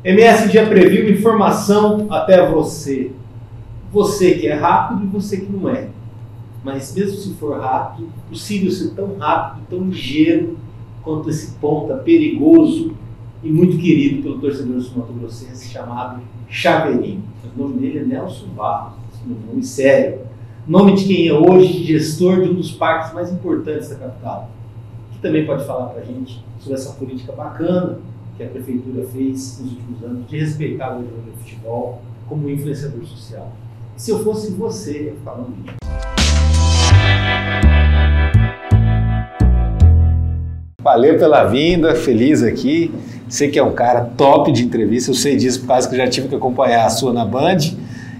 MS Dia Preview, informação até você. Você que é rápido e você que não é. Mas mesmo se for rápido, possível ser tão rápido, tão ligeiro quanto esse ponta perigoso e muito querido pelo torcedor sul-mato-grossense chamado Chaveirinho. O nome dele é Nelson Barros, um nome sério. Nome de quem é hoje gestor de um dos parques mais importantes da capital. Que também pode falar para a gente sobre essa política bacana que a prefeitura fez nos últimos anos de respeitar o jogador de futebol como influenciador social. E se eu fosse você, eu ia falando isso. Valeu pela vinda, feliz aqui. Sei que é um cara top de entrevista, eu sei disso por causa que eu já tive que acompanhar a sua na Band.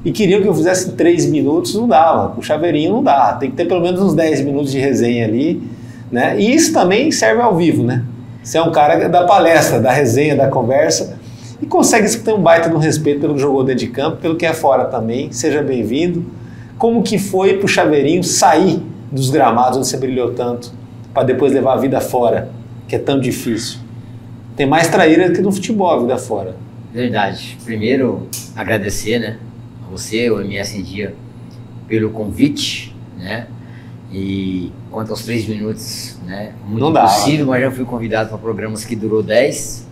E queriam que eu fizesse 3 minutos, não dava. Com o Chaveirinho não dá. Tem que ter pelo menos uns 10 minutos de resenha ali, né? E isso também serve ao vivo, né? Você é um cara da palestra, da resenha, da conversa e consegue ter um baita no respeito pelo que jogou dentro de campo, pelo que é fora também. Seja bem-vindo. Como que foi pro Chaveirinho sair dos gramados onde você brilhou tanto para depois levar a vida fora, que é tão difícil? Tem mais traíra que no futebol a vida fora. Verdade. Primeiro, agradecer, né? A você, o MS Dia, pelo convite, né? E quanto aos 3 minutos, né? Muito não dá, impossível, mas já fui convidado para programas que durou 10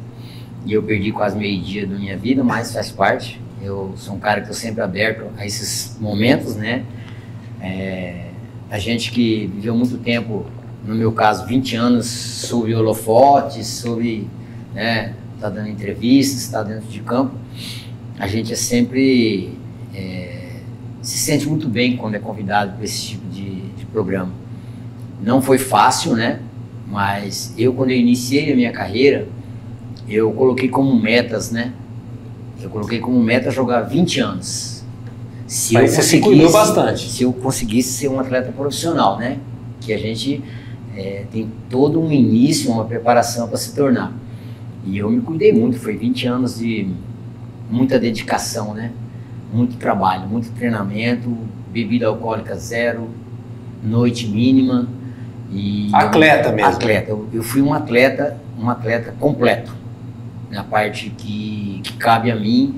e eu perdi quase meio-dia da minha vida, mas faz parte. Eu sou um cara que estou sempre aberto a esses momentos, né? A gente que viveu muito tempo, no meu caso, 20 anos, sob holofotes, sob, né, tá dando entrevistas, tá dentro de campo, a gente é sempre se sente muito bem quando é convidado para esse tipo de programa. Não foi fácil, né? Mas quando eu iniciei a minha carreira, eu coloquei como metas, né? Eu coloquei como meta jogar 20 anos. Mas você se cuidou bastante. Se eu conseguisse ser um atleta profissional, né? Que a gente tem todo um início, uma preparação para se tornar. E eu me cuidei muito, foi 20 anos de muita dedicação, né? Muito trabalho, muito treinamento, bebida alcoólica 0, noite mínima. E atleta mesmo? Atleta. Eu fui um atleta completo. Na parte que cabe a mim,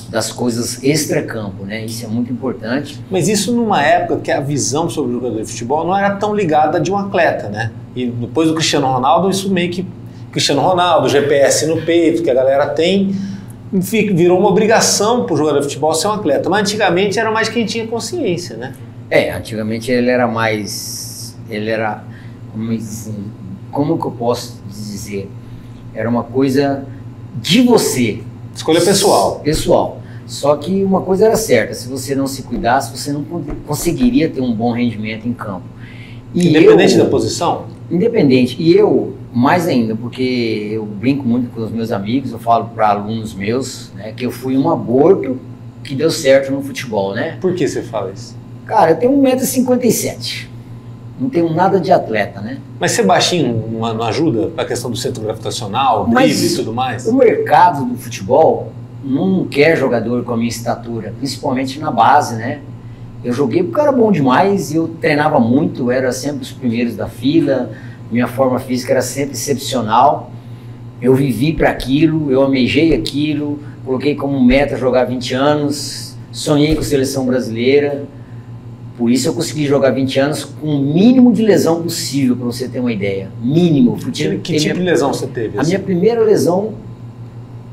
das coisas extra-campo, né? Isso é muito importante. Mas isso numa época que a visão sobre o jogador de futebol não era tão ligada de um atleta, né? E depois do Cristiano Ronaldo, isso meio que... Cristiano Ronaldo, GPS no peito, que a galera tem, virou uma obrigação para o jogador de futebol ser um atleta. Mas antigamente era mais quem tinha consciência, né? Antigamente ele era mais... como que eu posso dizer? Era uma coisa de você. Escolha pessoal. Pessoal. Só que uma coisa era certa, se você não se cuidasse, você não conseguiria ter um bom rendimento em campo. Independente da posição? Independente. E eu, mais ainda, porque eu brinco muito com os meus amigos, eu falo para alunos meus, né, que eu fui um aborto que deu certo no futebol, né? Por que você fala isso? Cara, eu tenho 1,57 m. Não tenho nada de atleta, né? Mas ser baixinho não ajuda para a questão do centro gravitacional, drible e tudo mais? O mercado do futebol não quer jogador com a minha estatura, principalmente na base, né? Eu joguei porque eu era bom demais, eu treinava muito, era sempre os primeiros da fila, minha forma física era sempre excepcional. Eu vivi para aquilo, eu almejei aquilo, coloquei como meta jogar 20 anos, sonhei com a seleção brasileira. Por isso eu consegui jogar 20 anos com o mínimo de lesão possível, para você ter uma ideia. Mínimo. Que tipo de lesão você teve? A minha primeira lesão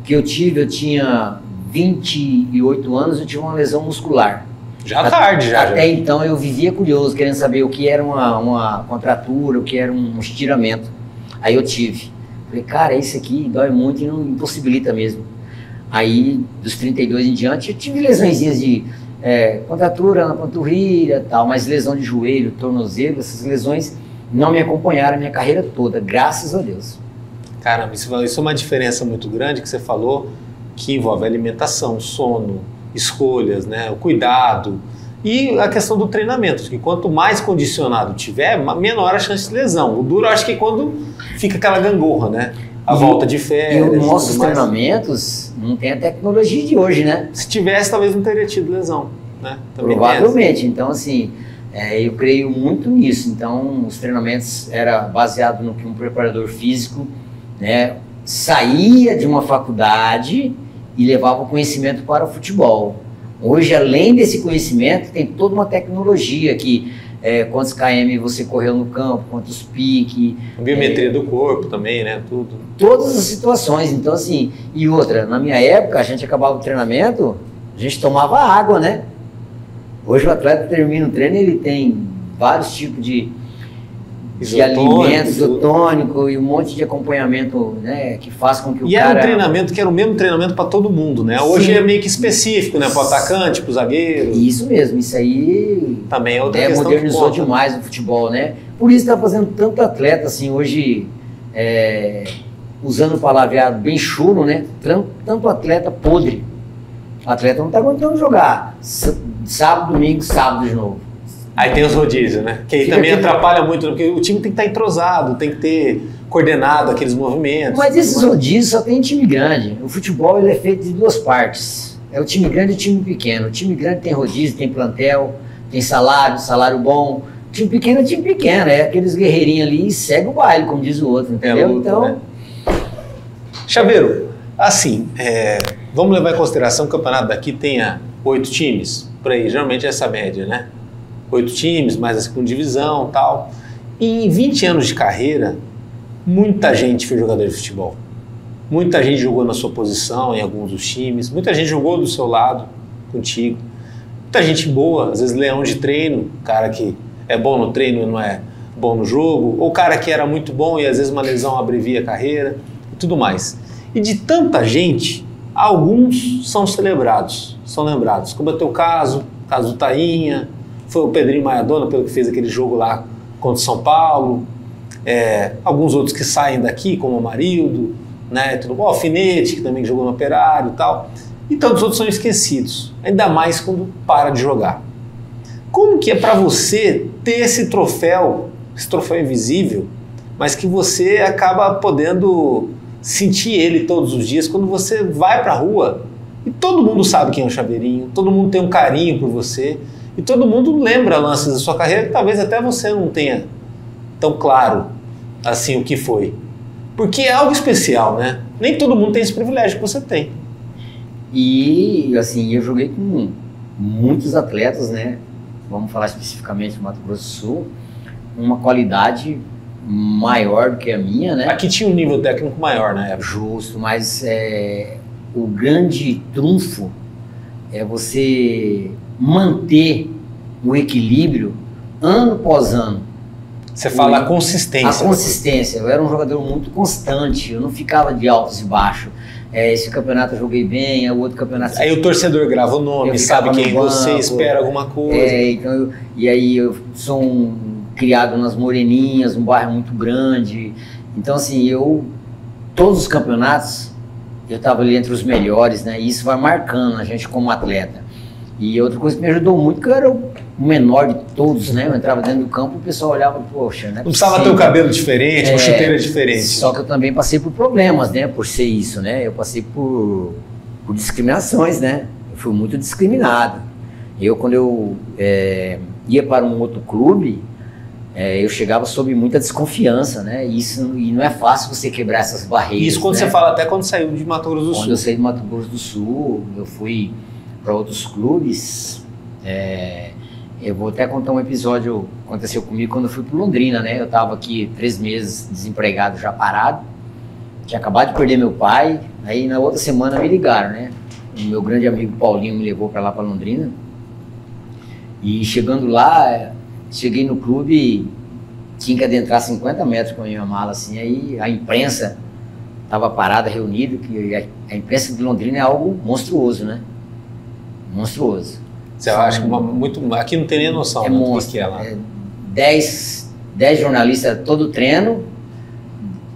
que eu tive, eu tinha 28 anos, eu tive uma lesão muscular. Já tarde, já. Até então eu vivia curioso, querendo saber o que era uma contratura, o que era um estiramento. Aí eu tive. Falei, cara, esse aqui dói muito e não impossibilita mesmo. Aí, dos 32 em diante, eu tive lesõezinhas de... contratura na panturrilha e tal, mas lesão de joelho, tornozelo, essas lesões não me acompanharam a minha carreira toda, graças a Deus. Caramba, isso é uma diferença muito grande que você falou, que envolve alimentação, sono, escolhas, né, o cuidado e a questão do treinamento, que quanto mais condicionado tiver, menor a chance de lesão. O duro eu acho que é quando fica aquela gangorra, né? A volta de férias. E os nossos treinamentos não tem a tecnologia de hoje, né? Se tivesse, talvez não teria tido lesão, né? Também provavelmente. Então, assim, eu creio muito nisso. Então, os treinamentos era baseado no que um preparador físico, né, saía de uma faculdade e levava o conhecimento para o futebol. Hoje, além desse conhecimento, tem toda uma tecnologia que quantos km você correu no campo, quantos piques. Biometria do corpo também, né? Tudo. Todas as situações. Então, assim, e outra, na minha época, a gente acabava o treinamento, a gente tomava água, né? Hoje o atleta termina o treino, ele tem vários tipos de alimentos, isotônico e um monte de acompanhamento, né, que faz com que o cara... E era um treinamento que era o mesmo treinamento para todo mundo, né? Hoje Sim. é meio que específico, né? Para o atacante, para o zagueiro. Isso mesmo, isso aí também é outra questão modernizou demais o futebol, né? Por isso está fazendo tanto atleta, assim, hoje, usando o palavreado bem chulo, né? Tanto atleta podre. O atleta não está aguentando jogar sábado, domingo, sábado de novo. Aí tem os rodízios, né? Que aí também atrapalha muito, porque o time tem que estar entrosado, tem que ter coordenado aqueles movimentos. Mas esses rodízios só tem time grande. O futebol ele é feito de duas partes. É o time grande e o time pequeno. O time grande tem rodízio, tem plantel, tem salário bom. O time pequeno é time pequeno, é aqueles guerreirinhos ali e segue o baile, como diz o outro, entendeu? Luta, então, né? Chaveiro, assim, vamos levar em consideração que o campeonato daqui tenha 8 times, por aí, geralmente é essa média, né? 8 times, mais a segunda divisão e tal. E em 20 anos de carreira, muita gente foi jogador de futebol. Muita gente jogou na sua posição em alguns dos times, muita gente jogou do seu lado, contigo. Muita gente boa, às vezes leão de treino, cara que é bom no treino e não é bom no jogo, ou cara que era muito bom e às vezes uma lesão abrevia a carreira e tudo mais. E de tanta gente, alguns são celebrados, são lembrados, como é o teu caso do Tainha, foi o Pedrinho Maiadona, pelo que fez aquele jogo lá contra o São Paulo, alguns outros que saem daqui, como o Marildo, né, tudo bom, o Alfinete, que também jogou no Operário e tal, e todos os outros são esquecidos, ainda mais quando para de jogar. Como que é para você ter esse troféu invisível, mas que você acaba podendo sentir ele todos os dias quando você vai para a rua e todo mundo sabe quem é o Chaveirinho, todo mundo tem um carinho por você, e todo mundo lembra lances da sua carreira que talvez até você não tenha tão claro assim o que foi. Porque é algo especial, né? Nem todo mundo tem esse privilégio que você tem. E, assim, eu joguei com muitos atletas, né? Vamos falar especificamente do Mato Grosso do Sul, uma qualidade maior do que a minha, né? Aqui tinha um nível técnico maior na época. Justo, mas o grande trunfo é você manter o equilíbrio ano após ano. Você fala a consistência. A consistência. Eu era um jogador muito constante, eu não ficava de altos e baixos. Esse campeonato eu joguei bem, o outro campeonato... Aí o torcedor grava o nome, sabe quem você espera alguma coisa. Então e aí eu sou criado nas Moreninhas, um bairro muito grande. Então, assim, todos os campeonatos, eu estava ali entre os melhores, né? E isso vai marcando a gente como atleta. E outra coisa que me ajudou muito, que eu era o menor de todos, né? Eu entrava dentro do campo e o pessoal olhava, poxa, né? Não precisava ter um cabelo diferente, uma chuteira diferente. Só que eu também passei por problemas, né? Por ser isso, né? Eu passei por discriminações, né? Eu fui muito discriminado. Quando eu ia para um outro clube, eu chegava sob muita desconfiança, né? E não é fácil você quebrar essas barreiras. Isso quando você fala até quando saiu de Mato Grosso do Sul. Quando eu saí de Mato Grosso do Sul, eu fui para outros clubes. Eu vou até contar um episódio que aconteceu comigo quando eu fui para Londrina, né? Eu estava aqui 3 meses desempregado, já parado. Tinha acabado de perder meu pai. Aí na outra semana me ligaram, né? O meu grande amigo Paulinho me levou para lá, para Londrina. E chegando lá, cheguei no clube, tinha que adentrar 50 metros com a minha mala, assim. Aí a imprensa estava parada, reunida, que a imprensa de Londrina é algo monstruoso, né? Monstruoso. Você acha que aqui não tem nem noção do que é lá. 10 jornalistas todo treino,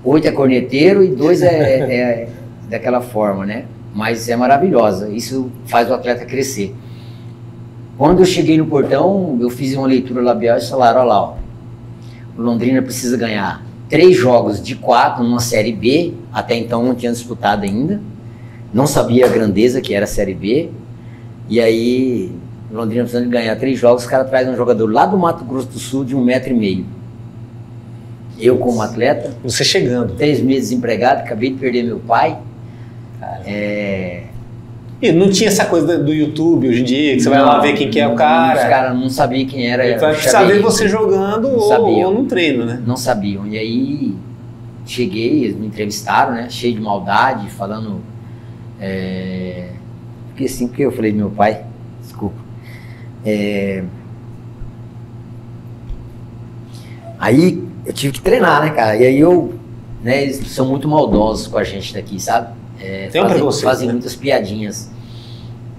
8 é corneteiro e 2 é daquela forma, né? Mas é maravilhosa, isso faz o atleta crescer. Quando eu cheguei no portão, eu fiz uma leitura labial e falaram, olha lá, ó, o Londrina precisa ganhar 3 jogos de 4 numa Série B, até então não tinha disputado ainda, não sabia a grandeza que era a Série B, e aí Londrina precisando de ganhar 3 jogos, os caras trazem um jogador lá do Mato Grosso do Sul de 1,5 m. Eu como atleta. Você chegando. 3 meses desempregado, acabei de perder meu pai. E não tinha essa coisa do YouTube hoje em dia, que você vai lá ver quem que é o cara. Os caras não sabiam quem era. Vai saber você jogando ou no treino, né? Não sabiam. E aí cheguei, eles me entrevistaram, né? Cheio de maldade, falando. Fiquei assim, porque eu falei do meu pai. Desculpa. Aí eu tive que treinar, né, cara? E aí eles são muito maldosos com a gente daqui, sabe? Fazem muitas piadinhas.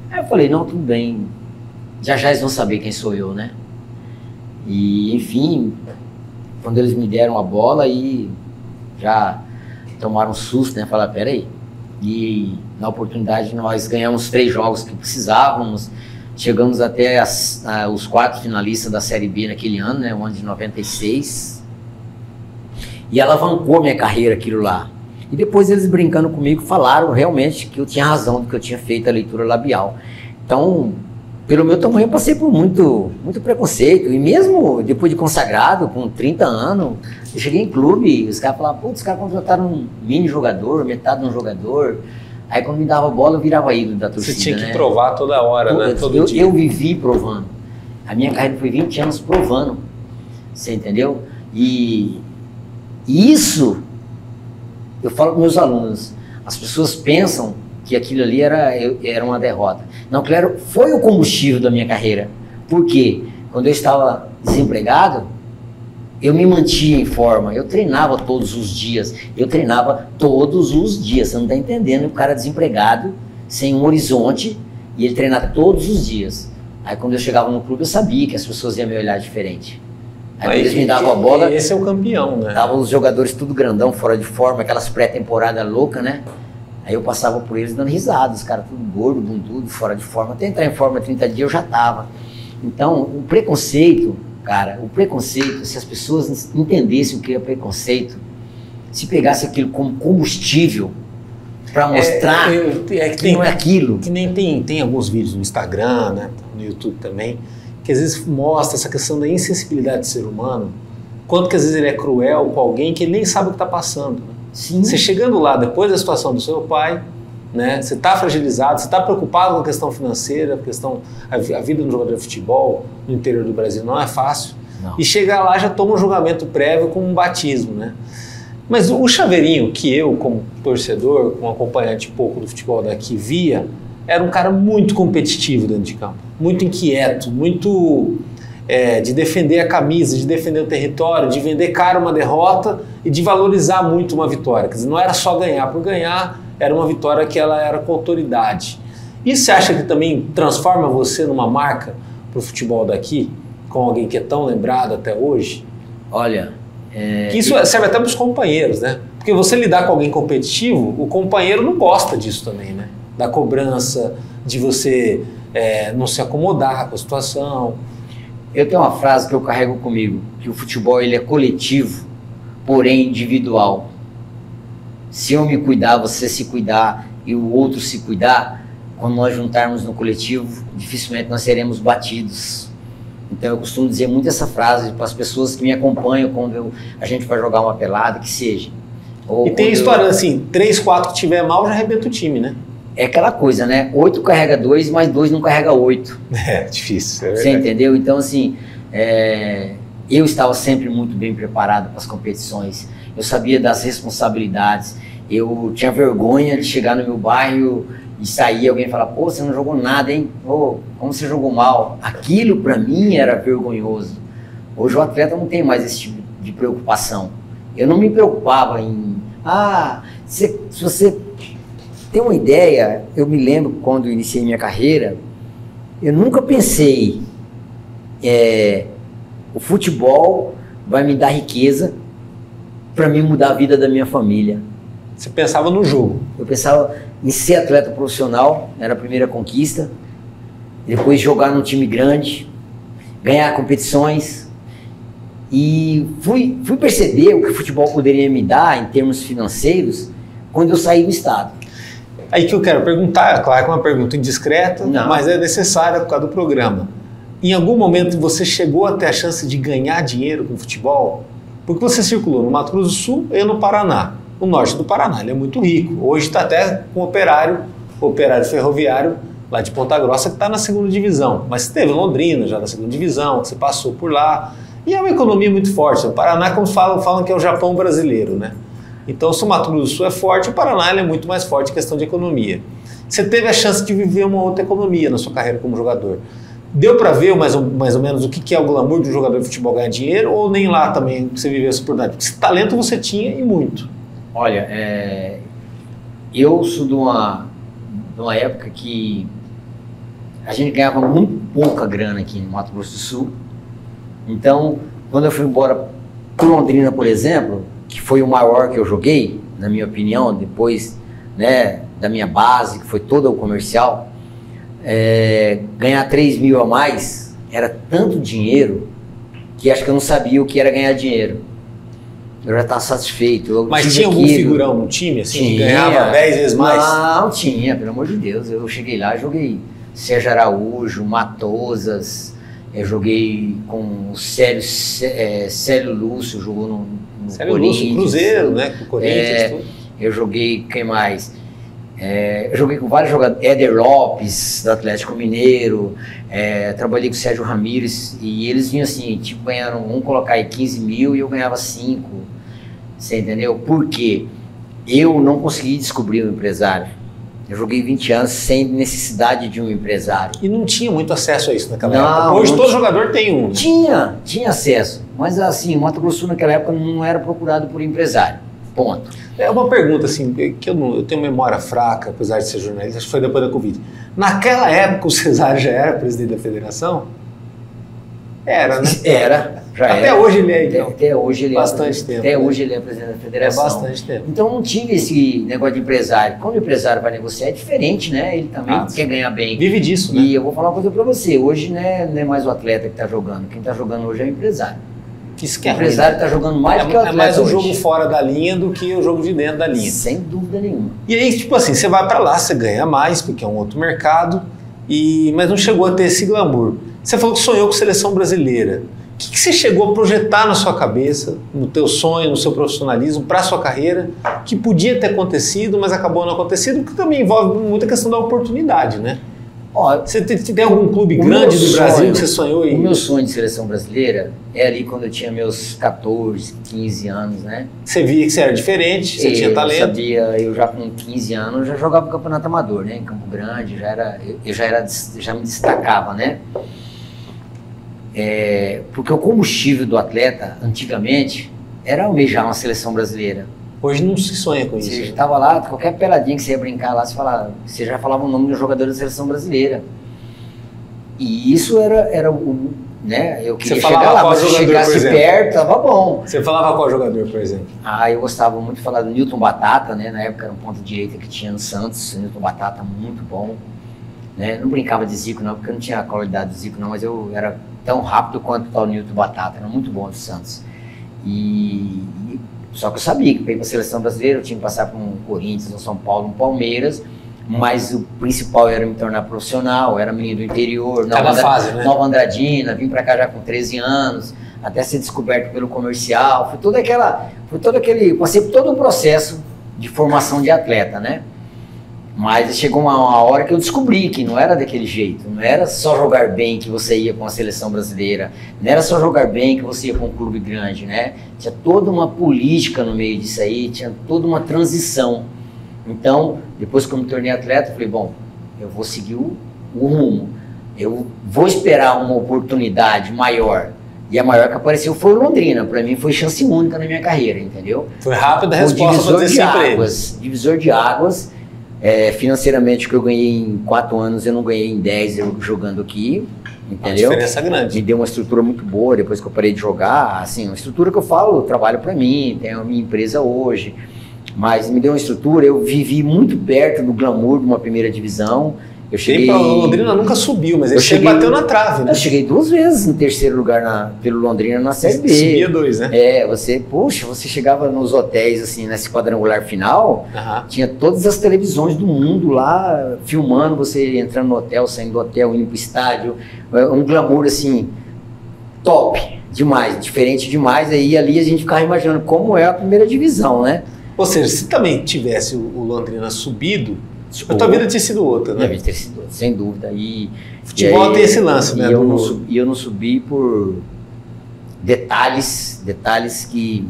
Aí eu falei, não, tudo bem. Já eles vão saber quem sou eu, né? E, enfim, quando eles me deram a bola, aí já tomaram um susto, né? Falaram, peraí. E na oportunidade nós ganhamos 3 jogos que precisávamos. Chegamos até os 4 finalistas da Série B naquele ano, né? O ano de 96. E alavancou minha carreira aquilo lá. E depois eles brincando comigo falaram realmente que eu tinha razão do que eu tinha feito a leitura labial. Então, pelo meu tamanho eu passei por muito preconceito. E mesmo depois de consagrado, com 30 anos, eu cheguei em clube e os caras falavam, putz, os caras contrataram um mini jogador, metade de um jogador. Aí quando me dava bola eu virava ídolo da torcida. Você tinha que provar toda hora, né? Todo dia. Eu vivi provando. A minha carreira foi 20 anos provando. Você entendeu? E isso... Eu falo para meus alunos, as pessoas pensam que aquilo ali era uma derrota. Não, claro, foi o combustível da minha carreira. Por quê? Quando eu estava desempregado, eu me mantinha em forma, eu treinava todos os dias. Você não está entendendo? O cara desempregado, sem um horizonte, e ele treinava todos os dias. Aí quando eu chegava no clube, eu sabia que as pessoas iam me olhar diferente. Aí eles me davam a bola. Esse é o campeão, né? Davam os jogadores tudo grandão, fora de forma, aquelas pré-temporadas loucas, né? Aí eu passava por eles dando risada, os caras tudo gordo, bundudo, fora de forma. Até entrar em forma 30 dias eu já tava. Então, o preconceito, cara, se as pessoas entendessem o que é preconceito, se pegasse aquilo como combustível para mostrar que não é aquilo. Que nem tem alguns vídeos no Instagram, né? No YouTube também, que às vezes mostra essa questão da insensibilidade do ser humano, quanto que às vezes ele é cruel com alguém que ele nem sabe o que está passando. Né? Sim. Você chegando lá, depois da situação do seu pai, né, você está fragilizado, você está preocupado com a questão financeira, a vida do jogador de futebol no interior do Brasil não é fácil, não. E chegar lá já toma um julgamento prévio com um batismo. Né? Mas o Chaveirinho, que eu como torcedor, como acompanhante um pouco do futebol daqui via, era um cara muito competitivo dentro de campo, muito inquieto, muito de defender a camisa, de defender o território, de vender caro uma derrota e de valorizar muito uma vitória. Quer dizer, não era só ganhar por ganhar, era uma vitória que ela era com autoridade. E você acha que também transforma você numa marca para o futebol daqui, com alguém que é tão lembrado até hoje? Olha... Que isso serve até para os companheiros, né? Porque você lidar com alguém competitivo, o companheiro não gosta disso também, né? Da cobrança, de você não se acomodar com a situação. Eu tenho uma frase que eu carrego comigo, que o futebol ele é coletivo, porém individual. Se eu me cuidar, você se cuidar e o outro se cuidar, quando nós juntarmos no coletivo, dificilmente nós seremos batidos. Então eu costumo dizer muito essa frase para as pessoas que me acompanham quando a gente vai jogar uma pelada, que seja. E tem história assim, 3, 4 que tiver mal já arrebenta o time, né? É aquela coisa, né? 8 carrega 2, mas 2 não carrega 8. É difícil. Você entendeu? Então, assim, eu estava sempre muito bem preparado para as competições. Eu sabia das responsabilidades. Eu tinha vergonha de chegar no meu bairro e sair e alguém falar, pô, você não jogou nada, hein? Pô, como você jogou mal? Aquilo, para mim, era vergonhoso. Hoje o atleta não tem mais esse tipo de preocupação. Eu não me preocupava em... se você... Tem uma ideia, eu me lembro quando eu iniciei minha carreira, eu nunca pensei, o futebol vai me dar riqueza para mim mudar a vida da minha família. Você pensava no jogo? Eu pensava em ser atleta profissional, era a primeira conquista, depois jogar num time grande, ganhar competições, e fui perceber o que o futebol poderia me dar em termos financeiros quando eu saí do estado. Aí que eu quero perguntar, claro que é uma pergunta indiscreta, não, mas é necessária por causa do programa. Em algum momento você chegou a ter a chance de ganhar dinheiro com o futebol? Porque você circulou no Mato Grosso do Sul e no Paraná. O norte do Paraná, ele é muito rico. Hoje está até com o operário ferroviário lá de Ponta Grossa, que está na segunda divisão. Mas teve Londrina já na segunda divisão, você passou por lá. E é uma economia muito forte. O Paraná, como falam que é o Japão brasileiro, né? Então, se o Mato Grosso do Sul é forte, o Paraná ele é muito mais forte em questão de economia. Você teve a chance de viver uma outra economia na sua carreira como jogador. Deu para ver mais ou menos o que é o glamour de um jogador de futebol ganhar dinheiro, ou nem lá também você viveu essa oportunidade? Porque esse talento você tinha e muito. Olha, eu sou de uma época que a gente ganhava muito pouca grana aqui no Mato Grosso do Sul. Então, quando eu fui embora para Londrina, por exemplo, que foi o maior que eu joguei, na minha opinião, depois, né, da minha base, que foi todo o comercial, ganhar 3 mil a mais era tanto dinheiro que acho que eu não sabia o que era ganhar dinheiro. Eu já estava satisfeito. Mas tinha algum figurão no time, assim, que ganhava 10 vezes mais? Não, tinha, pelo amor de Deus. Eu cheguei lá, joguei Sérgio Araújo, Matosas, eu joguei com o Célio Lúcio, jogou no Célio Corinthians. Lúcio, Cruzeiro, né, com o Corinthians. Tudo. Eu joguei, quem mais? Eu joguei com vários jogadores, Éder Lopes, do Atlético Mineiro, trabalhei com o Sérgio Ramírez, e eles vinham assim, tipo, ganharam, vamos colocar aí 15 mil e eu ganhava 5, você entendeu? Por quê? Eu não consegui descobrir um empresário. Eu joguei 20 anos sem necessidade de um empresário. E não tinha muito acesso a isso naquela época? Hoje todo jogador tem um. Né? Tinha acesso, mas assim, o Mato Grosso naquela época não era procurado por empresário. Ponto. É uma pergunta assim, que eu tenho memória fraca, apesar de ser jornalista, acho que foi depois da Covid. Naquela época o Cesário já era presidente da federação? Era, né? Já até era. Hoje ele é, então. Até hoje ele bastante tempo. Até hoje ele é presidente da federação. É bastante tempo. Então não tinha esse negócio de empresário. Quando o empresário vai negociar é diferente, né? Ele também quer ganhar bem. Vive disso, né? E eu vou falar uma coisa pra você. Hoje não é mais o atleta que tá jogando. Quem tá jogando hoje é o empresário. Isso que o empresário está jogando mais do que o atleta. É mais o jogo hoje. Fora da linha do que o jogo de dentro da linha. Sem dúvida nenhuma. E aí, tipo assim, você vai para lá, você ganha mais, porque é um outro mercado, mas não chegou a ter esse glamour. Você falou que sonhou com seleção brasileira. O que você chegou a projetar na sua cabeça, no teu sonho, no seu profissionalismo, para a sua carreira, que podia ter acontecido, mas acabou não acontecendo, porque também envolve muita questão da oportunidade, né? Você tem algum clube grande do Brasil que você sonhou aí? O meu sonho de seleção brasileira é ali quando eu tinha meus 14, 15 anos, né? Você via que você era diferente, você tinha talento? Eu sabia, eu já com 15 anos já jogava no Campeonato Amador, né? Em Campo Grande, já me destacava, né? Porque o combustível do atleta, antigamente, era almejar uma seleção brasileira. Hoje não se sonha com isso. Você estava lá, qualquer peladinha que você ia brincar lá, você já falava o nome do jogador da seleção brasileira. E isso era o... Né? Eu queria chegar lá, mas se chegasse perto, tava bom. Você falava qual jogador, por exemplo? Eu gostava muito de falar do Newton Batata, né? Na época era um ponto direita que tinha no Santos, o Newton Batata, muito bom. Né? Não brincava de Zico não, porque eu não tinha a qualidade do Zico não, mas eu era tão rápido quanto o Newton Batata, era muito bom do Santos. Só que eu sabia que para ir para a seleção brasileira eu tinha que passar por um Corinthians, um São Paulo, um Palmeiras, mas o principal era me tornar profissional, era menino do interior, Nova Andradina, vim para cá já com 13 anos, até ser descoberto pelo comercial, passei por todo um processo de formação de atleta, né? Mas chegou uma hora que eu descobri que não era daquele jeito, não era só jogar bem que você ia com a seleção brasileira, não era só jogar bem que você ia com um clube grande, né? Tinha toda uma política no meio disso aí, tinha toda uma transição. Então, depois que eu me tornei atleta, eu falei, bom, eu vou seguir o rumo, eu vou esperar uma oportunidade maior. E a maior que apareceu foi o Londrina, para mim foi chance única na minha carreira, entendeu? Foi rápida a resposta para dizer sim para eles. Divisor de águas. Financeiramente, o que eu ganhei em 4 anos, eu não ganhei em 10 jogando aqui, entendeu? Uma diferença grande. Me deu uma estrutura muito boa depois que eu parei de jogar, assim, uma estrutura que eu falo, eu trabalho para mim, tenho a minha empresa hoje, mas me deu uma estrutura, eu vivi muito perto do glamour de uma primeira divisão. Eu cheguei... O Londrina nunca subiu, mas ele bateu na trave, né? Eu cheguei 2 vezes no terceiro lugar pelo Londrina na Série B. Subia 2, né? Você chegava nos hotéis, assim, nesse quadrangular final, tinha todas as televisões do mundo lá, filmando você entrando no hotel, saindo do hotel, indo pro estádio, um glamour, assim, top. Demais, diferente demais. Aí ali a gente ficava imaginando como é a primeira divisão, né? Ou seja, se também tivesse o Londrina subido, a tua vida tinha sido outra, né? Minha vida teria sido outra, sem dúvida. Futebol tem esse lance, né? E eu não subi por detalhes que...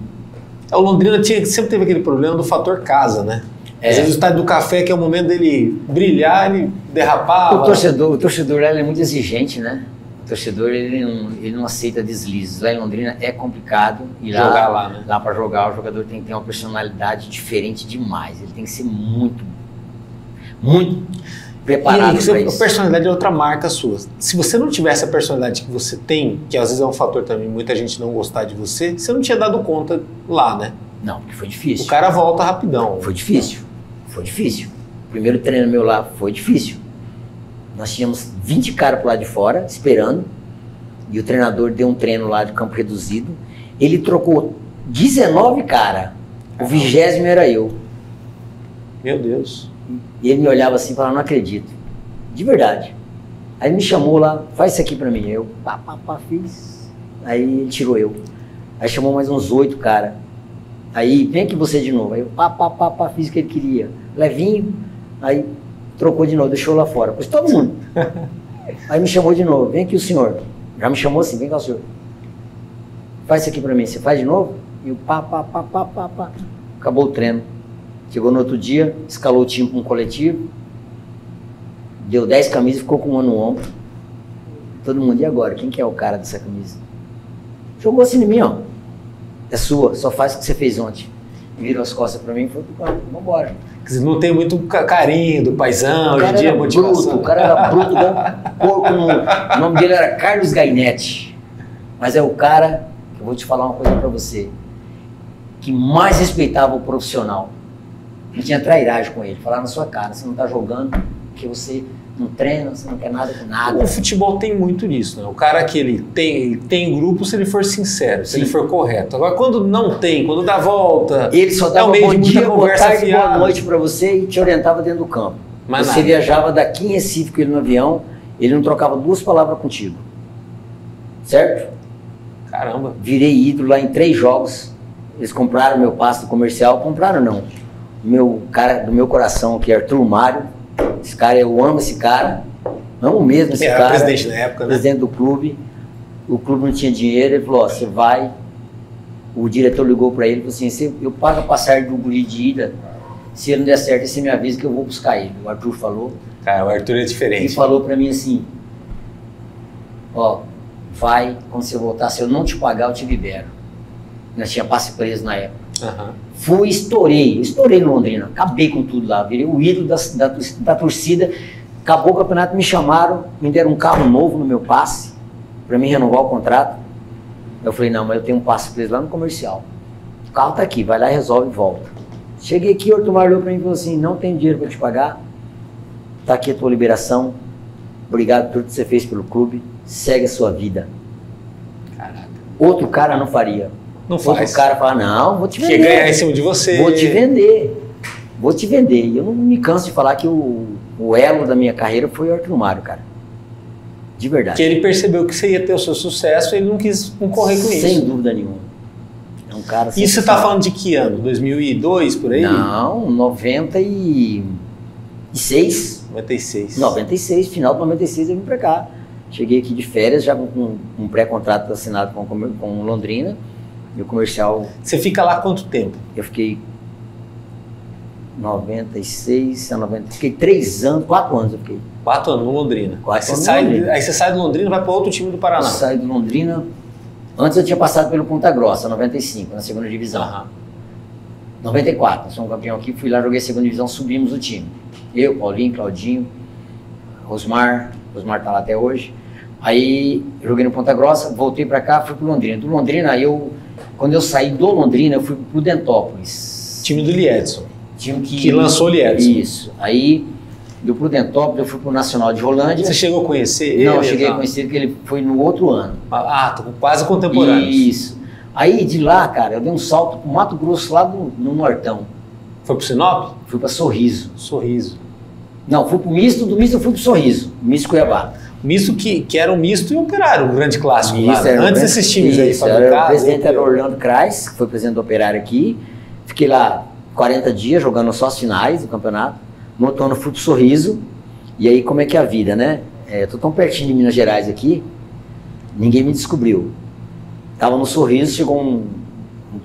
O Londrina sempre teve aquele problema do fator casa, né? Às vezes o estádio do Café, que é o momento dele brilhar, ele derrapava. O torcedor lá é muito exigente, né? O torcedor ele não aceita deslizes. Lá em Londrina é complicado ir jogar lá, né? Lá para jogar, o jogador tem que ter uma personalidade diferente demais. Ele tem que ser muito preparado para isso. A personalidade é outra marca sua. Se você não tivesse a personalidade que você tem, que às vezes é um fator também, muita gente não gostar de você, você não tinha dado conta lá, né? Não, porque foi difícil. O cara volta rapidão. Foi difícil. O primeiro treino meu lá foi difícil. Nós tínhamos 20 caras pro lado de fora, esperando, e o treinador deu um treino lá de campo reduzido. Ele trocou 19 caras. O 20º era eu. Meu Deus. E ele me olhava assim e falava, não acredito. De verdade. Aí ele me chamou lá, faz isso aqui pra mim. Eu, fiz. Aí ele tirou eu. Aí chamou mais uns 8 caras. Aí, vem aqui você de novo. Aí eu, fiz o que ele queria. Levinho. Aí trocou de novo, deixou lá fora. Pôs todo mundo. Aí me chamou de novo, vem aqui o senhor. Já me chamou assim, vem cá o senhor. Faz isso aqui pra mim, você faz de novo? E eu, Acabou o treino. Chegou no outro dia, escalou o time para um coletivo, deu 10 camisas e ficou com uma no ombro. Todo mundo, e agora? Quem que é o cara dessa camisa? Jogou assim em mim, ó. É sua, só faz o que você fez ontem. Virou as costas pra mim e falou, vambora. Não tem muito carinho do paizão, hoje em dia é motivação. O cara era bruto, porco. O nome dele era Carlos Gainetti. Mas é o cara, que eu vou te falar uma coisa pra você, que mais respeitava o profissional. Não tinha trairagem com ele, falar na sua cara, você não tá jogando, porque você não treina, você não quer nada com nada. O futebol tem muito disso, né? O cara que ele tem grupo se ele for sincero, se ele for correto. Agora, quando não tem, quando dá volta... Ele só dava bom dia, boa tarde, boa noite pra você e te orientava dentro do campo. Mas você viajava daqui em Recife com ele no avião, ele não trocava 2 palavras contigo. Certo? Caramba. Virei ídolo lá em 3 jogos. Eles compraram meu passe do comercial. Compraram não. Meu cara do meu coração, que é Arthur Mário. Esse cara, eu amo esse cara. Amo mesmo esse cara. Era presidente na época, né? Presidente do clube. O clube não tinha dinheiro. Ele falou, ó, você vai. O diretor ligou para ele e falou assim, eu pago a passagem do guri de ida. Se ele não der certo, você me avisa que eu vou buscar ele. O Arthur falou. Cara, o Arthur é diferente. Ele falou para mim assim, ó, vai, quando você voltar, se eu não te pagar, eu te libero. Nós tinha passe preso na época. Uhum. Fui, estourei no Londrina, acabei com tudo lá, virei o ídolo da torcida. Acabou o campeonato, me chamaram, me deram um carro novo no meu passe, para mim renovar o contrato. Eu falei, não, mas eu tenho um passe preso lá no comercial. O carro tá aqui, vai lá, resolve e volta. Cheguei aqui, o Arthur Mário olhou para mim e falou assim, não tenho dinheiro para te pagar, tá aqui a tua liberação, obrigado por tudo que você fez pelo clube, segue a sua vida. Caraca. Outro cara não faria. Não faz. Outro cara fala, não, vou te vender. Quer ganhar em cima de você. Vou te vender. E eu não me canso de falar que o elo da minha carreira foi o Arthur Mário, cara. De verdade. Que ele percebeu que você ia ter o seu sucesso e ele não quis concorrer com isso. Sem dúvida nenhuma. É um cara... E você tá falando de que ano? 2002, por aí? Não, 96. 96, final de 96 eu vim pra cá. Cheguei aqui de férias, já com um pré-contrato assinado com Londrina. E o comercial... Você fica lá quanto tempo? Eu fiquei 96 a 90... Fiquei 3 anos, 4 anos eu fiquei. 4 anos no Londrina. Aí você sai do Londrina e vai para outro time do Paraná. Eu saí do Londrina... Antes eu tinha passado pelo Ponta Grossa, 95, na segunda divisão. Uhum. 94, sou um campeão aqui, fui lá, joguei a segunda divisão, subimos o time. Eu, Paulinho, Claudinho, Osmar tá lá até hoje. Aí joguei no Ponta Grossa, voltei pra cá, fui pro Londrina. Do Londrina, quando eu saí do Londrina, eu fui pro Prudentópolis. Time do Liedson. Time que lançou o Liedson. Isso. Aí, do Prudentópolis, eu fui pro Nacional de Rolândia. Você chegou a conhecer ele? Não, eu cheguei a conhecer porque ele foi no outro ano. Ah, quase contemporâneo. Isso. Aí, de lá, cara, eu dei um salto pro Mato Grosso, lá no Nortão. Foi pro Sinop? Fui pra Sorriso. Sorriso. Não, fui pro Misto, do Misto eu fui pro Sorriso, Misto Cuiabá. Misto que era um misto e Operário, um grande clássico. Misto, lá, antes desses times aí, o presidente era Orlando Kreis, que foi presidente do Operário aqui. Fiquei lá 40 dias jogando só as finais do campeonato. No outono fui pro Sorriso. E aí como é que é a vida, né? Eu tô tão pertinho de Minas Gerais aqui, ninguém me descobriu. Tava no Sorriso, chegou um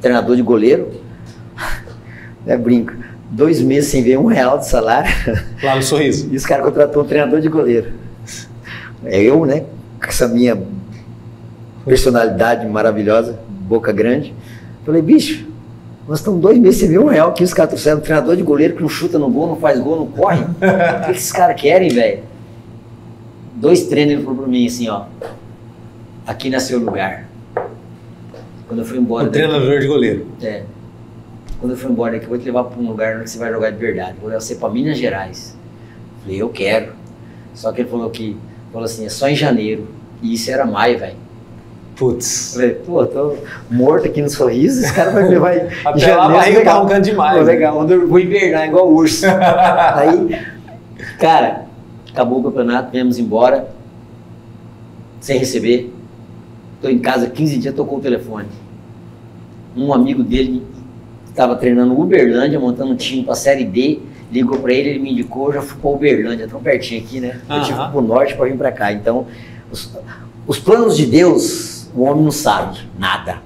treinador de goleiro, brinco, 2 meses sem ver R$1 de salário. Lá no Sorriso. E os caras contratou um treinador de goleiro. Eu, né, com essa minha personalidade maravilhosa, boca grande, falei, bicho, nós estamos 2 meses sem ver R$1 que os caras trouxeram um treinador de goleiro que não chuta no gol, não faz gol, não corre. O que esses caras querem, velho? 2 treinos ele falou pra mim assim, ó, aqui nasceu o lugar. Quando eu fui embora... Um treinador de goleiro. Quando eu fui embora daqui, eu vou te levar para um lugar onde você vai jogar de verdade. Vou levar você para Minas Gerais. Falei, eu quero. Só que ele falou assim, é só em janeiro. E isso era maio, velho. Putz. Falei, pô, tô morto aqui no Sorriso, esse cara vai me levar em até janeiro. lá a barriga tá roncando demais. Pô, legal, onde eu vou invernar igual urso. Aí, cara, acabou o campeonato, viemos embora, sem receber. Tô em casa 15 dias, tocou o telefone. Um amigo dele estava treinando no Uberlândia, montando um time para a Série D, ligou para ele me indicou, eu já fui para Uberlândia, tão pertinho aqui, né? Eu tive que ir para o norte para vir para cá. Então, os planos de Deus, o homem não sabe nada.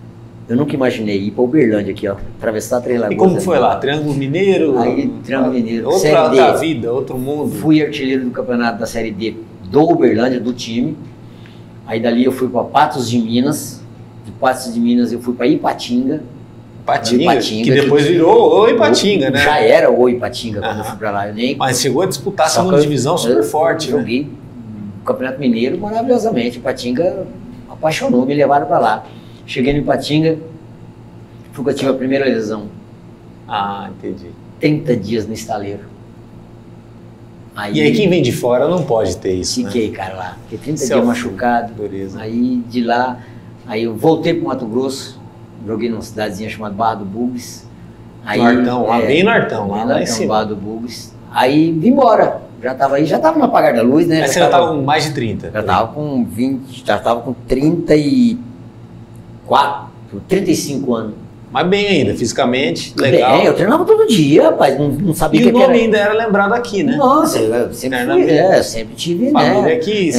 Eu nunca imaginei ir para Uberlândia aqui, ó, atravessar Três Lagoas. E como foi lá? Triângulo Mineiro? Aí, Triângulo Mineiro, outra vida, outro mundo. Fui artilheiro do campeonato da Série D do Uberlândia, do time. Aí dali eu fui para Patos de Minas. De Patos de Minas eu fui para Ipatinga. Ipatinga, que depois virou o Ipatinga, né? Já era o Ipatinga quando eu fui para lá. Mas chegou a disputar a segunda divisão super forte, né? Joguei o Campeonato Mineiro maravilhosamente. Ipatinga apaixonou, me levaram para lá. Cheguei no Ipatinga, fui que eu tive a primeira lesão. Ah, entendi. 30 dias no estaleiro. E aí quem vem de fora não pode ter isso, fiquei, né? cara, lá. Fiquei 30 dias machucado. Dureza. Aí de lá, aí eu voltei pro Mato Grosso, joguei numa cidadezinha chamada Barra do Bugres. Aí, no Artão, lá bem no Artão, lá em cima. Barra do Bugres. Aí vim embora. Já tava aí, já tava no apagar da luz, né? Aí você já tava com mais de 30. Já tava com 20, já tava com 34, 35 anos. Mas bem ainda, fisicamente, legal. Bem, eu treinava todo dia, rapaz, não sabia que era. E o nome ainda era lembrado aqui, né? Nossa, eu sempre fui, sempre tive, família né? Aqui,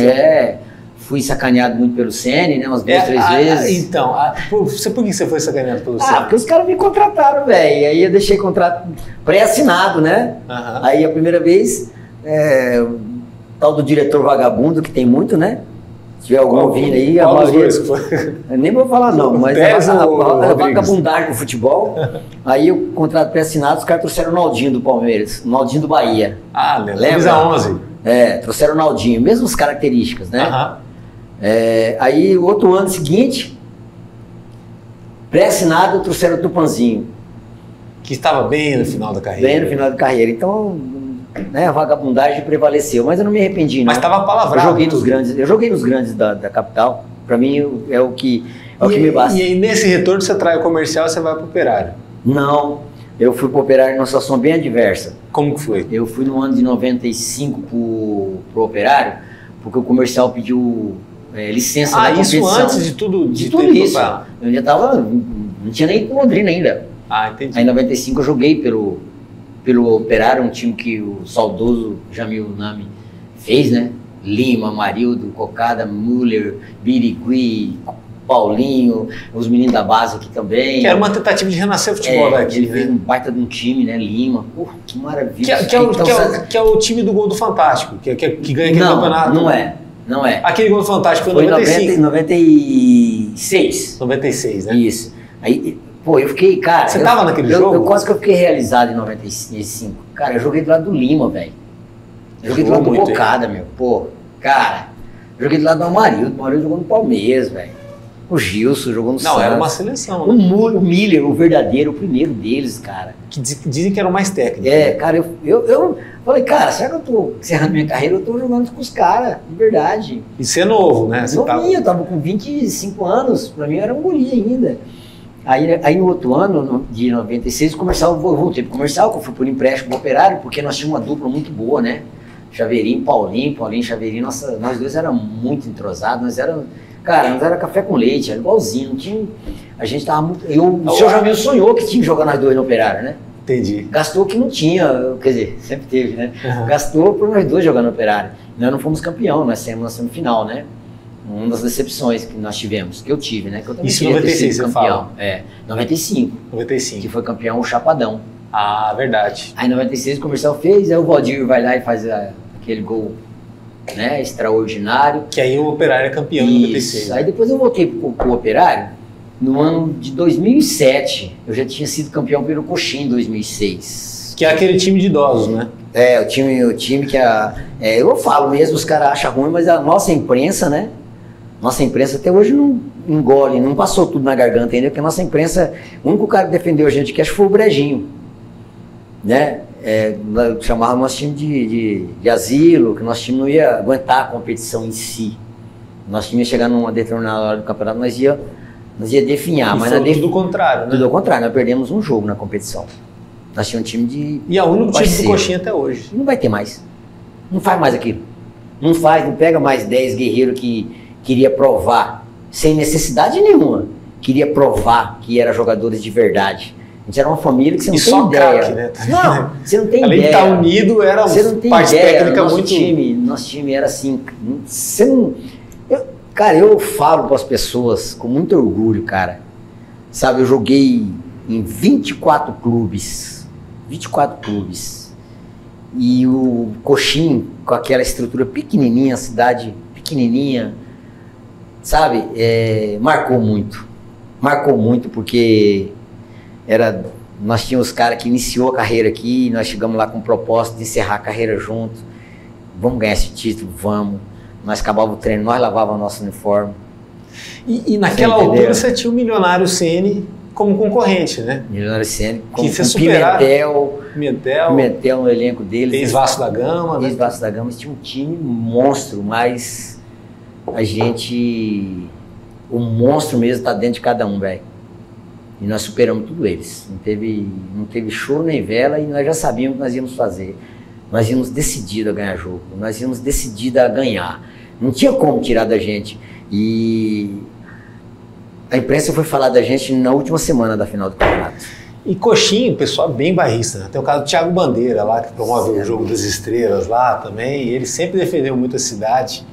fui sacaneado muito pelo Sene, né? Umas 2, 3 vezes. Então, por que você foi sacaneado pelo Sene? Porque os caras me contrataram, velho. Aí eu deixei contrato pré-assinado, né? Aí a primeira vez, o tal do diretor vagabundo, que tem muito, né? Se tiver algum ouvindo aí, a maioria... Eu nem vou falar não, mas a vagabundagem do futebol. Aí o contrato pré-assinado, os caras trouxeram o Naldinho do Palmeiras, o Naldinho do Bahia. Ah, lembra? 11. Trouxeram o Naldinho, mesmas características, né? Aí o outro ano seguinte, pré-assinado, trouxeram o Tupanzinho. Que estava bem no final da carreira. Bem no final da carreira. Então, né, a vagabundagem prevaleceu, mas eu não me arrependi, não. Mas estava palavrado. Eu joguei nos grandes da capital. Para mim é o que me basta. E nesse retorno você trai o comercial e você vai para o Operário? Não, eu fui para o Operário numa situação bem adversa. Como que foi? Eu fui no ano de 95 pro Operário, porque o comercial pediu licença da competição. Isso antes de tudo? De tudo isso. Eu já estava, não tinha nem Londrina ainda. Ah, entendi. Aí em 95 eu joguei pelo Operário, um time que o saudoso Jamil Nami fez, né? Lima, Marildo, Cocada, Müller, Birigui, Paulinho, os meninos da base aqui também. Que era uma tentativa de renascer o futebol daqui. Ele fez um baita de um time, né? Lima. Porra, que maravilha. Que é o time do Gol do Fantástico, que ganha aquele campeonato. Não é. Aquele Gol do Fantástico foi em 95. 96. 96, né? Isso. Aí, pô, eu fiquei, cara... Você tava naquele jogo? Eu quase que eu fiquei realizado em 95. Cara, eu joguei do lado do Lima, velho. Eu joguei do lado do Cocada, meu. Pô, cara, eu joguei do lado do Amarildo. O Amarildo jogou no Palmeiras, velho. O Gilson jogou no Santos. Não, era uma seleção. Né? O Miller, o verdadeiro, o primeiro deles, cara. Que dizem que era o mais técnico. Cara, eu falei, cara, será que eu tô encerrando minha carreira? Eu tô jogando com os caras, de verdade. E você é novo, né? Eu tava com 25 anos, pra mim eu era um guri ainda. Aí no outro ano, de 96, eu voltei pro comercial, que eu fui por empréstimo pro Operário, porque nós tínhamos uma dupla muito boa, né? Chaveirinho, Paulinho, Chaveirinho, nossa, nós dois éramos muito entrosados, nós era café com leite, era igualzinho, não tinha, a gente tava muito, o senhor Jamil sonhou que tinha que jogar nós dois no Operário, né? Entendi. Gastou que não tinha, quer dizer, sempre teve, né? Gastou por nós dois jogando no Operário. Nós não fomos campeão, nós saímos na semifinal, né? Uma das decepções que nós tivemos, que eu tive, né? Que eu também isso em 96, você fala? 95. 95. Que foi campeão o Chapadão. Ah, verdade. Aí em 96 o comercial fez, aí o Valdir vai lá e faz aquele gol, né, extraordinário. Que aí o Operário é campeão em 96. Aí depois eu voltei pro Operário, no ano de 2007, eu já tinha sido campeão pelo Coxim em 2006. Que é aquele time de idosos, né? O time que eu falo mesmo, os caras acham ruim, mas a nossa imprensa, né? Nossa imprensa até hoje não engole, não passou tudo na garganta ainda, porque a nossa imprensa, o único cara que defendeu a gente aqui acho que foi o Brejinho, né? Chamava nosso time de asilo, que nosso time não ia aguentar a competição em si. Nosso time ia chegar numa determinada hora do campeonato, nós ia definhar. Mas tudo o contrário, né? Tudo ao contrário, nós perdemos um jogo na competição. Nós tínhamos um time de... E é o único time do Coxinha até hoje. Não vai ter mais. Não faz mais aquilo. Não pega mais 10 guerreiros que queria provar, sem necessidade nenhuma, queria provar que eram jogadores de verdade. A gente era uma família que você não tem ideia. Craque, né? Não, você não tem Além ideia. de estar unido, era uma parte técnica muito... Nosso time era assim, você não... Cara, eu falo para as pessoas com muito orgulho, cara. Sabe, eu joguei em 24 clubes. 24 clubes. E o Coxim, com aquela estrutura pequenininha, cidade pequenininha, sabe, marcou muito. Marcou muito porque nós tínhamos cara que iniciou a carreira aqui, nós chegamos lá com o propósito de encerrar a carreira junto. Vamos ganhar esse título, vamos. Nós acabávamos o treino, nós lavávamos nosso uniforme. E naquela altura você tinha o Milionário Ceni como concorrente, né? Milionário Ceni, com Pimentel no elenco deles. Ex-Vasco da Gama, né? Ex-Vasco da Gama, tinha um time monstro, mas o monstro mesmo está dentro de cada um, velho. E nós superamos tudo eles. Não teve choro nem vela e nós já sabíamos o que nós íamos fazer. Nós íamos decididos a ganhar jogo, nós íamos decididos a ganhar. Não tinha como tirar da gente. E a imprensa foi falar da gente na última semana da final do campeonato. E Coxinha, o pessoal bem bairrista, né? Tem o caso do Thiago Bandeira lá, que promove o Jogo das Estrelas lá também, e ele sempre defendeu muito a cidade.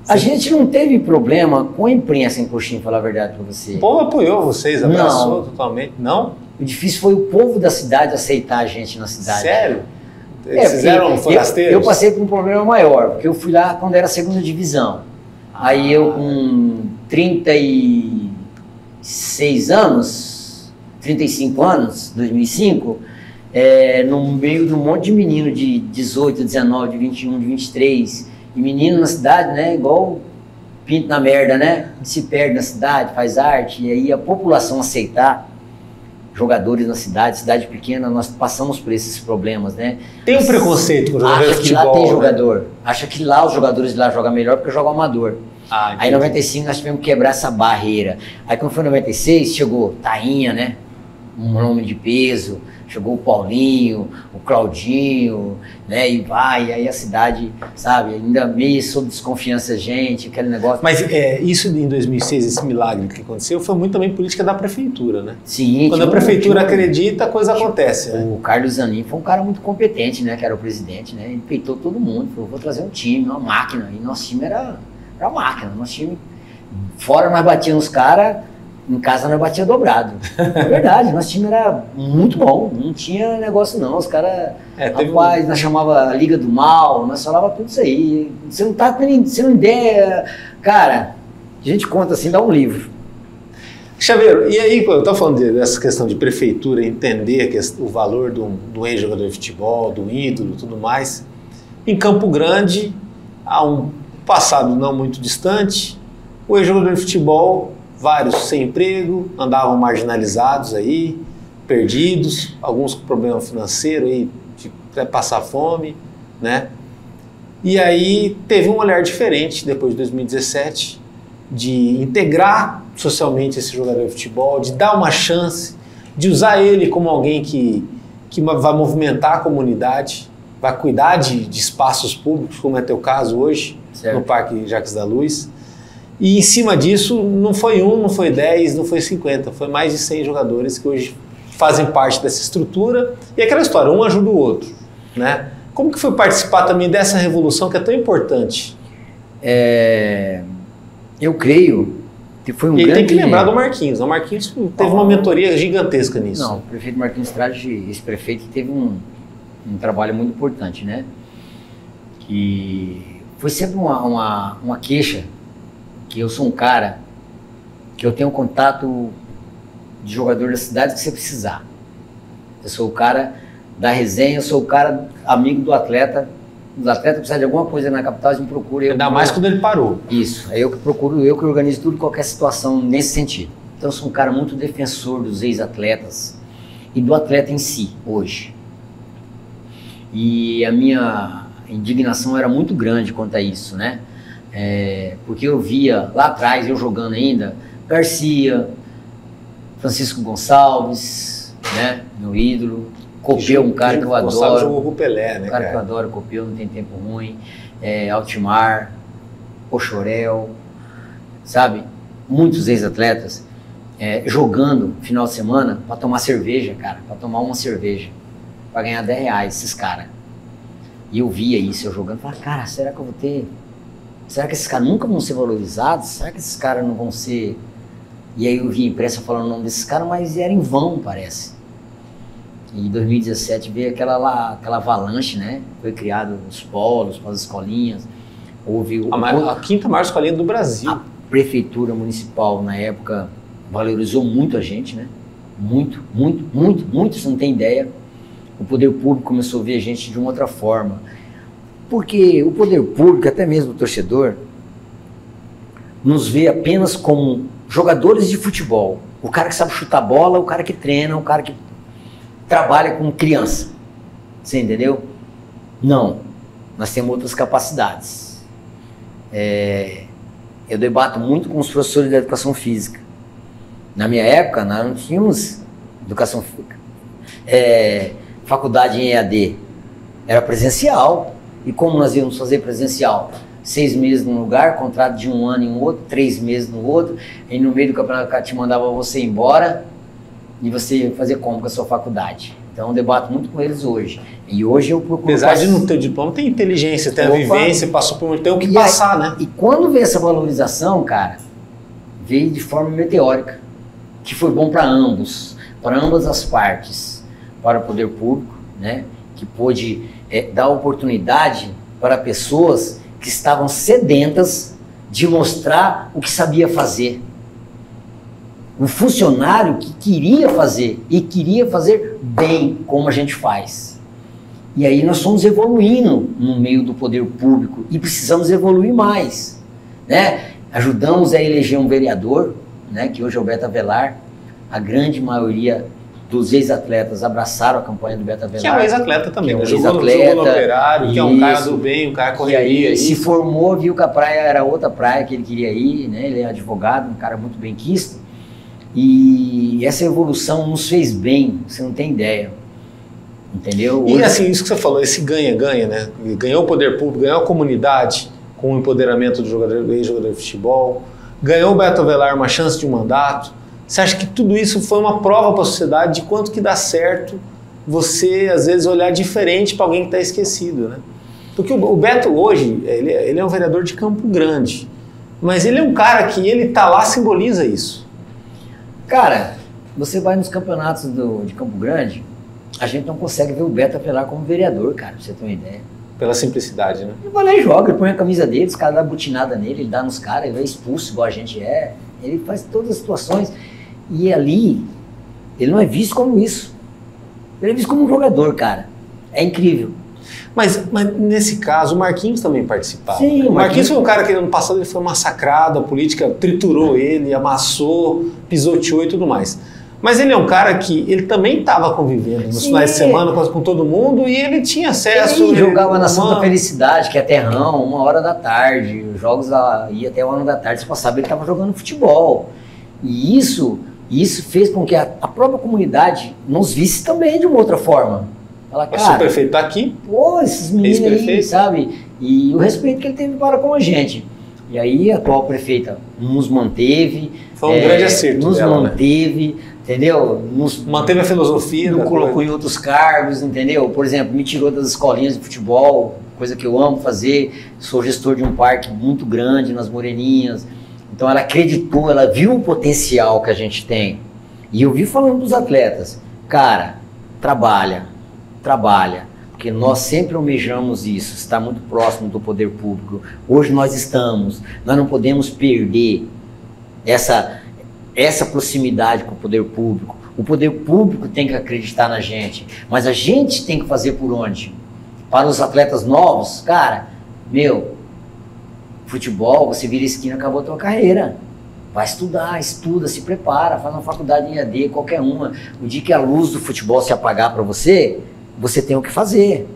A gente não teve problema com a imprensa em Coxinha, falar a verdade para você. O povo apoiou vocês, abraçou totalmente, não? O difícil foi o povo da cidade aceitar a gente na cidade. Sério? Eles fizeram forasteiros? Eu passei por um problema maior, porque eu fui lá quando era a segunda divisão. Aí eu com 36 anos, 35 anos, 2005, no meio de um monte de menino de 18, 19, de 21, de 23, e menino na cidade, né, igual pinto na merda, né, se perde na cidade, faz arte, e aí a população aceitar jogadores na cidade pequena, nós passamos por esses problemas, né. Tem um preconceito com jogador de futebol, acha que lá tem né? Jogador, acha que lá os jogadores de lá jogam melhor porque jogam amador. Aí em 95 nós tivemos que quebrar essa barreira. Aí quando foi em 96, chegou Tainha, né, um nome de peso, chegou o Paulinho, o Claudinho, né, e aí a cidade, sabe, ainda meio sob desconfiança a gente, aquele negócio. Mas isso em 2006, esse milagre que aconteceu, foi muito também política da prefeitura, né? Sim. Quando a prefeitura acredita, a coisa acontece, né? O Carlos Zanin foi um cara muito competente, né, que era o presidente, né, ele peitou todo mundo, falou, vou trazer um time, uma máquina, e nosso time era máquina, nosso time, fora nós batíamos os caras, em casa nós batia dobrado. É verdade, nosso time era muito bom, não tinha negócio não, os caras, rapaz, nós chamava a Liga do Mal, nós falava tudo isso aí, você não tem ideia, cara, a gente conta assim, dá um livro. Chaveiro, e aí, eu estava falando dessa questão de prefeitura, entender o valor do ex-jogador de futebol, do ídolo e tudo mais, em Campo Grande, há um passado não muito distante, o ex-jogador de futebol, vários sem emprego, andavam marginalizados aí, perdidos, alguns com problema financeiro aí, de passar fome, né? E aí teve um olhar diferente depois de 2017, de integrar socialmente esse jogador de futebol, de dar uma chance, de usar ele como alguém que vai movimentar a comunidade, vai cuidar de espaços públicos, como é teu caso hoje, certo, no Parque Jacques da Luz. E em cima disso, não foi 1, não foi 10, não foi 50, foi mais de 100 jogadores que hoje fazem parte dessa estrutura. E aquela história, um ajuda o outro, né? Como que foi participar também dessa revolução que é tão importante? Eu creio que foi um e grande... tem que lembrar do Marquinhos. O Marquinhos teve uma mentoria gigantesca nisso. Não, o prefeito Marquinhos Trade, esse prefeito, teve um trabalho muito importante, né? Que foi sempre uma queixa, que eu sou um cara que eu tenho contato de jogador da cidade que você precisar. Eu sou o cara da resenha, eu sou o cara amigo do atleta. O atleta precisa de alguma coisa na capital, eles me procuram. Ainda mais quando ele parou. Isso, aí eu que procuro, eu que organizo tudo, qualquer situação nesse sentido. Então eu sou um cara muito defensor dos ex-atletas e do atleta em si, hoje. E a minha indignação era muito grande quanto a isso, né? Porque eu via lá atrás, eu jogando ainda, Garcia, Francisco Gonçalves, né? Meu ídolo. Copeu, um cara que eu adoro. Jogou com o Pelé, né, um cara que eu adoro, Copeu, não tem tempo ruim. Altimar, Pochorel, sabe? Muitos ex-atletas jogando final de semana para tomar cerveja, cara, para tomar uma cerveja, para ganhar R$10, esses caras. E eu via isso, eu jogando, falava, cara, será que eu vou ter... Será que esses caras nunca vão ser valorizados? Será que esses caras não vão ser... E aí eu vi a imprensa falando o nome desses caras, mas era em vão, parece. Em 2017 veio aquela avalanche, né? Foi criado os polos, as escolinhas. Houve a quinta maior escolinha do Brasil. A prefeitura municipal, na época, valorizou muito a gente, né? Muito, muito, muito, muito, você não tem ideia. O poder público começou a ver a gente de uma outra forma. Porque o poder público, até mesmo o torcedor, nos vê apenas como jogadores de futebol. O cara que sabe chutar bola, o cara que treina, o cara que trabalha com criança. Você entendeu? Não. Nós temos outras capacidades. Eu debato muito com os professores da educação física. Na minha época, nós não tínhamos educação física. Faculdade em EAD. Era presencial. E como nós íamos fazer presencial? 6 meses num lugar, contrato de 1 ano em um outro, 3 meses no outro, e no meio do campeonato o cara te mandava você embora e você ia fazer como com a sua faculdade. Então eu debato muito com eles hoje. E hoje eu procuro... Apesar de não ter diploma, tem inteligência, tem a vivência, passou por muito tempo que passar, né? E quando veio essa valorização, cara, veio de forma meteórica, que foi bom para ambos, para ambas as partes, para o poder público, né, que pôde dar oportunidade para pessoas que estavam sedentas de mostrar o que sabia fazer. Um funcionário que queria fazer e queria fazer bem, como a gente faz. E aí nós fomos evoluindo no meio do poder público e precisamos evoluir mais, né? Ajudamos a eleger um vereador, né, que hoje é o Beto Avelar. A grande maioria dos ex-atletas abraçaram a campanha do Beto Avelar. Que é um ex-atleta também, que é um jogou no Operário, que é um cara do bem, um cara correria. E aí se formou, viu que a praia era outra praia que ele queria ir, né? Ele é advogado, um cara muito benquisto. E essa evolução nos fez bem, você não tem ideia. Entendeu? E assim, isso que você falou, esse ganha-ganha, né? Ganhou o poder público, ganhou a comunidade com o empoderamento do ex-jogador de futebol, ganhou o Beto Avelar uma chance de um mandato. Você acha que tudo isso foi uma prova para a sociedade de quanto que dá certo você, às vezes, olhar diferente para alguém que está esquecido, né? Porque o Beto hoje, ele é um vereador de Campo Grande, mas ele é um cara que ele tá lá, simboliza isso. Cara, você vai nos campeonatos de Campo Grande, a gente não consegue ver o Beto Avelar como vereador, cara, pra você ter uma ideia. Pela simplicidade, né? Ele vai lá e joga, ele põe a camisa dele, os caras dão butinada nele, ele dá nos caras, ele é expulso igual a gente é, ele faz todas as situações. E ali, ele não é visto como isso. Ele é visto como um jogador, cara. É incrível. Mas nesse caso, o Marquinhos também participava. Sim, né? O Marquinhos foi um cara que no ano passado ele foi massacrado, a política triturou ele, amassou, pisoteou e tudo mais. Mas ele é um cara que ele também estava convivendo nos finais de semana com todo mundo e ele tinha acesso... Ele jogava na Santa Felicidade, que é terrão, 1h da tarde, os jogos ia até 1h da tarde, você passava, ele estava jogando futebol. E isso fez com que a própria comunidade nos visse também de uma outra forma. Fala, O subprefeito tá aqui. Pô, esses meninos aí, sabe? E o respeito que ele teve para com a gente. E aí a atual prefeita nos manteve. Foi um grande acerto nos dela, manteve, né? Entendeu? Manteve a filosofia. Nos colocou em outros cargos, entendeu? Por exemplo, me tirou das escolinhas de futebol, coisa que eu amo fazer. Sou gestor de um parque muito grande nas Moreninhas. Então ela acreditou, ela viu o potencial que a gente tem. E eu vi falando dos atletas, cara, trabalha, porque nós sempre almejamos isso, estar muito próximo do poder público. Hoje nós não podemos perder essa proximidade com o poder público. O poder público tem que acreditar na gente, mas a gente tem que fazer por onde? Para os atletas novos, cara, futebol, você vira esquina, acabou a tua carreira. Vai estudar, estuda, se prepara, faz uma faculdade em EAD, qualquer uma. O dia que a luz do futebol se apagar para você, você tem o que fazer.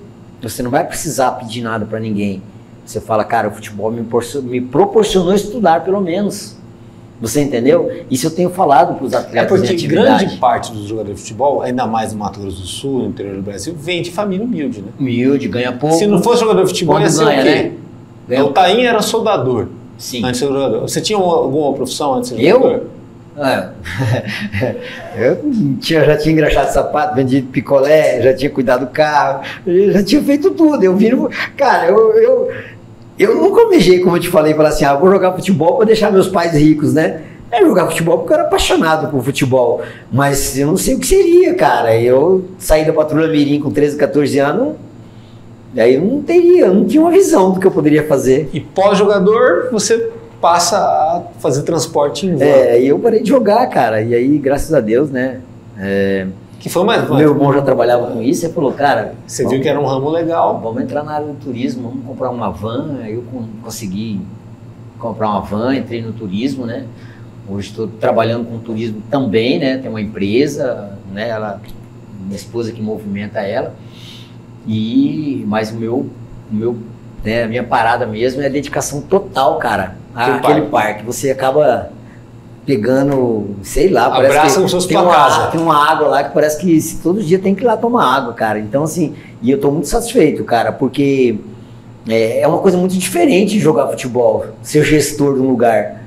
Você não vai precisar pedir nada para ninguém. Você fala, cara, o futebol me proporcionou estudar pelo menos. Você entendeu? Isso eu tenho falado para os atletas. É porque grande parte dos jogadores de futebol, ainda mais no Mato Grosso do Sul, no interior do Brasil, vem de família humilde, né? Humilde, ganha pouco. Se não fosse jogador de futebol, ia ser o quê? Né? O Tainho era soldador. Sim. Antes de ser jogador. Você tinha alguma profissão antes de ser jogador? Eu já tinha engraxado sapato, vendido picolé, já tinha cuidado do carro, já tinha feito tudo. Cara, eu nunca almejei, como eu te falei, falar assim, vou jogar futebol para deixar meus pais ricos, né? Jogar futebol porque eu era apaixonado por futebol, mas eu não sei o que seria, cara. Eu saí da Patrulha Mirim com 13, 14 anos, aí eu não tinha uma visão do que eu poderia fazer. E pós-jogador, você passa a fazer transporte em van. E eu parei de jogar, cara, e aí, graças a Deus, né? Que foi mais. Meu irmão já trabalhava com isso, ele falou, cara... Você viu que era um ramo legal. Vamos entrar na área do turismo, vamos comprar uma van. Aí eu consegui comprar uma van, entrei no turismo, né? Hoje estou trabalhando com turismo também, né? Tem uma empresa, né? Minha esposa que movimenta ela. Mas a minha parada mesmo é a dedicação total, cara, àquele parque. Você acaba pegando, sei lá, abraça os seus tem uma água lá que parece que todo dia tem que ir lá tomar água, cara. Então, assim, e eu tô muito satisfeito, cara, porque é uma coisa muito diferente de jogar futebol, ser gestor de um lugar.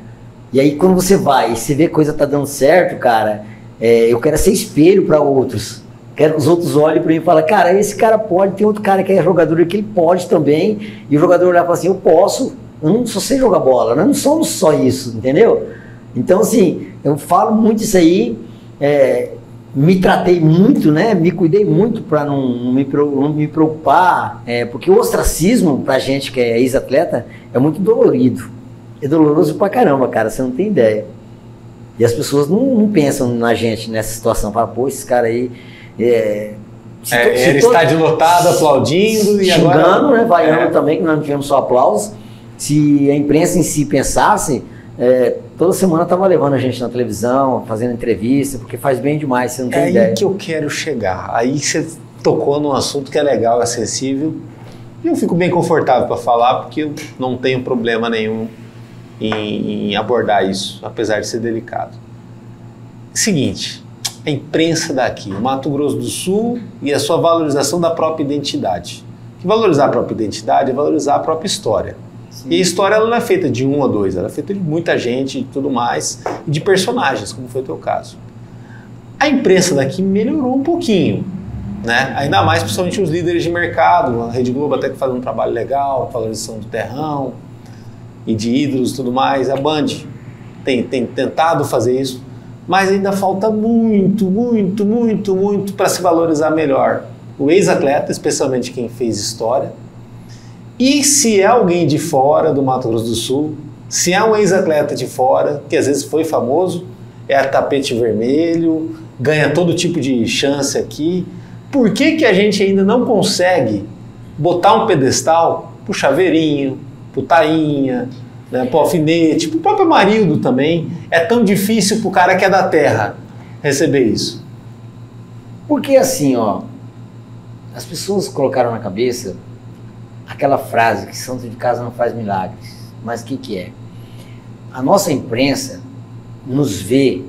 E aí, quando você vai e você vê que a coisa tá dando certo, cara, eu quero ser espelho para outros. Quero que os outros olhem para mim e falem, cara, esse cara pode, tem outro cara que é jogador que ele pode também. E o jogador olhar e falar assim, eu posso, eu não só sei jogar bola, nós não somos só isso, entendeu? Então, assim, eu falo muito isso aí, me tratei muito, né? Me cuidei muito para não me preocupar, porque o ostracismo pra gente que é ex-atleta é muito dolorido. É doloroso pra caramba, cara, você não tem ideia. E as pessoas não pensam na gente nessa situação, falam, pô, esse cara aí... Era estádio lotado, aplaudindo e xingando, agora... né? Vaiando também, que nós não tivemos só aplausos. Se a imprensa em si pensasse... toda semana tava levando a gente na televisão, fazendo entrevista, porque faz bem demais, você não tem ideia. É aí que eu quero chegar. Aí você tocou num assunto que é legal, é acessível. E eu fico bem confortável para falar, porque eu não tenho problema nenhum em abordar isso, apesar de ser delicado. Seguinte, a imprensa daqui, o Mato Grosso do Sul e a sua valorização da própria identidade. Que valorizar a própria identidade é valorizar a própria história. Sim. E a história ela não é feita de um ou dois, ela é feita de muita gente e tudo mais, e de personagens, como foi o teu caso. A imprensa daqui melhorou um pouquinho, né? Ainda mais, principalmente os líderes de mercado, a Rede Globo até que faz um trabalho legal, valorização do terrão e de ídolos e tudo mais. A Band tem tentado fazer isso, mas ainda falta muito para se valorizar melhor o ex-atleta, especialmente quem fez história. E se é alguém de fora do Mato Grosso do Sul, se é um ex-atleta de fora, que às vezes foi famoso, é tapete vermelho, ganha todo tipo de chance aqui, por que a gente ainda não consegue botar um pedestal pro Chaveirinho, pro Tainha, né, pro Alfinete, pro próprio Amarildo também? É tão difícil pro cara que é da terra receber isso? Porque assim, as pessoas colocaram na cabeça aquela frase que santo de casa não faz milagres. Mas o que é? A nossa imprensa nos vê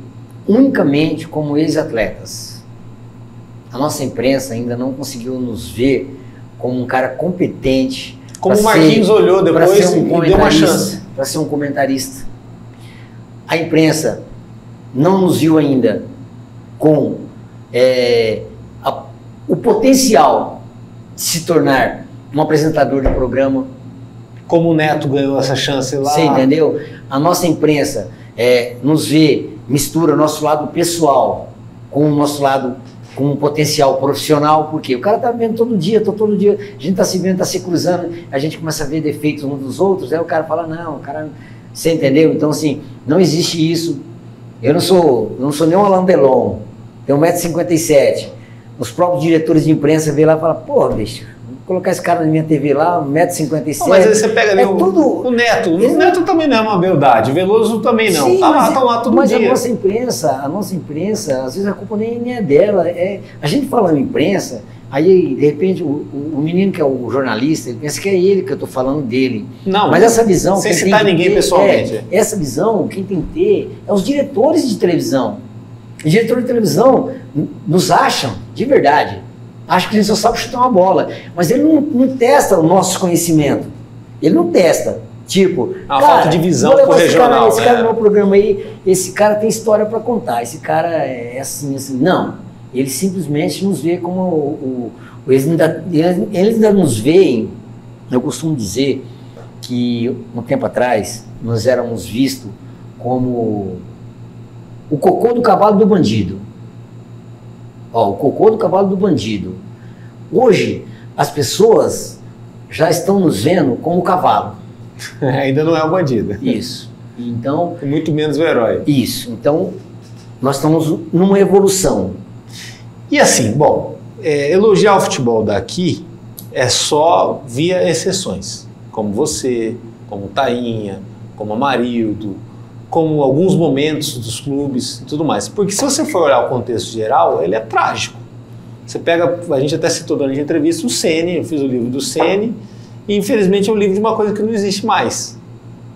unicamente como ex-atletas. a nossa imprensa ainda não conseguiu nos ver como um cara competente. Como o Marquinhos olhou depois e deu uma chance. Para ser um comentarista. A imprensa não nos viu ainda com o potencial de se tornar um apresentador de programa. Como o Neto ganhou essa chance lá. Você entendeu? A nossa imprensa nos vê, mistura nosso lado pessoal com o nosso lado, com um potencial profissional, porque o cara tá vendo todo dia, a gente tá se vendo, tá se cruzando, a gente começa a ver defeitos uns dos outros, aí o cara fala, não, o cara, você entendeu? Então, assim, não existe isso. Eu não sou nem um Alain Delon, tenho 1,57 m. Os próprios diretores de imprensa vê lá e falam, pô, bicho, vou colocar esse cara na minha TV lá, 1,57 m. Mas aí você pega ali o Neto. O Neto também não é uma beldade, o Veloso também não. Sim, tá lá todo mas dia. Mas a nossa imprensa, às vezes a culpa nem é dela. A gente falando imprensa, aí de repente o menino que é o jornalista, ele pensa que é ele que eu estou falando dele. Não, mas essa visão... Sem citar ninguém pessoalmente. Essa visão, quem tem que ter é os diretores de televisão. Os diretores de televisão nos acham, de verdade, acho que a gente só sabe chutar uma bola, mas ele não testa o nosso conhecimento. Ele não testa. Tipo, a falta de visão pro regional. Esse cara no meu programa aí, esse cara tem história para contar, esse cara é assim, assim. Não, ele simplesmente nos vê como eles ainda nos veem. Eu costumo dizer que um tempo atrás nós éramos vistos como o cocô do cavalo do bandido. Ó, o cocô do cavalo do bandido. Hoje, as pessoas já estão nos vendo como o cavalo. Ainda não é o bandido. Isso. Então, muito menos o herói. Isso. Então, nós estamos numa evolução. E assim, bom, elogiar o futebol daqui é só via exceções. Como você, como o Tainha, como o Amarildo, como alguns momentos dos clubes e tudo mais. Porque se você for olhar o contexto geral, ele é trágico. Você pega, a gente até citou durante a entrevista o Ceni, eu fiz o livro do Ceni, e infelizmente é um livro de uma coisa que não existe mais.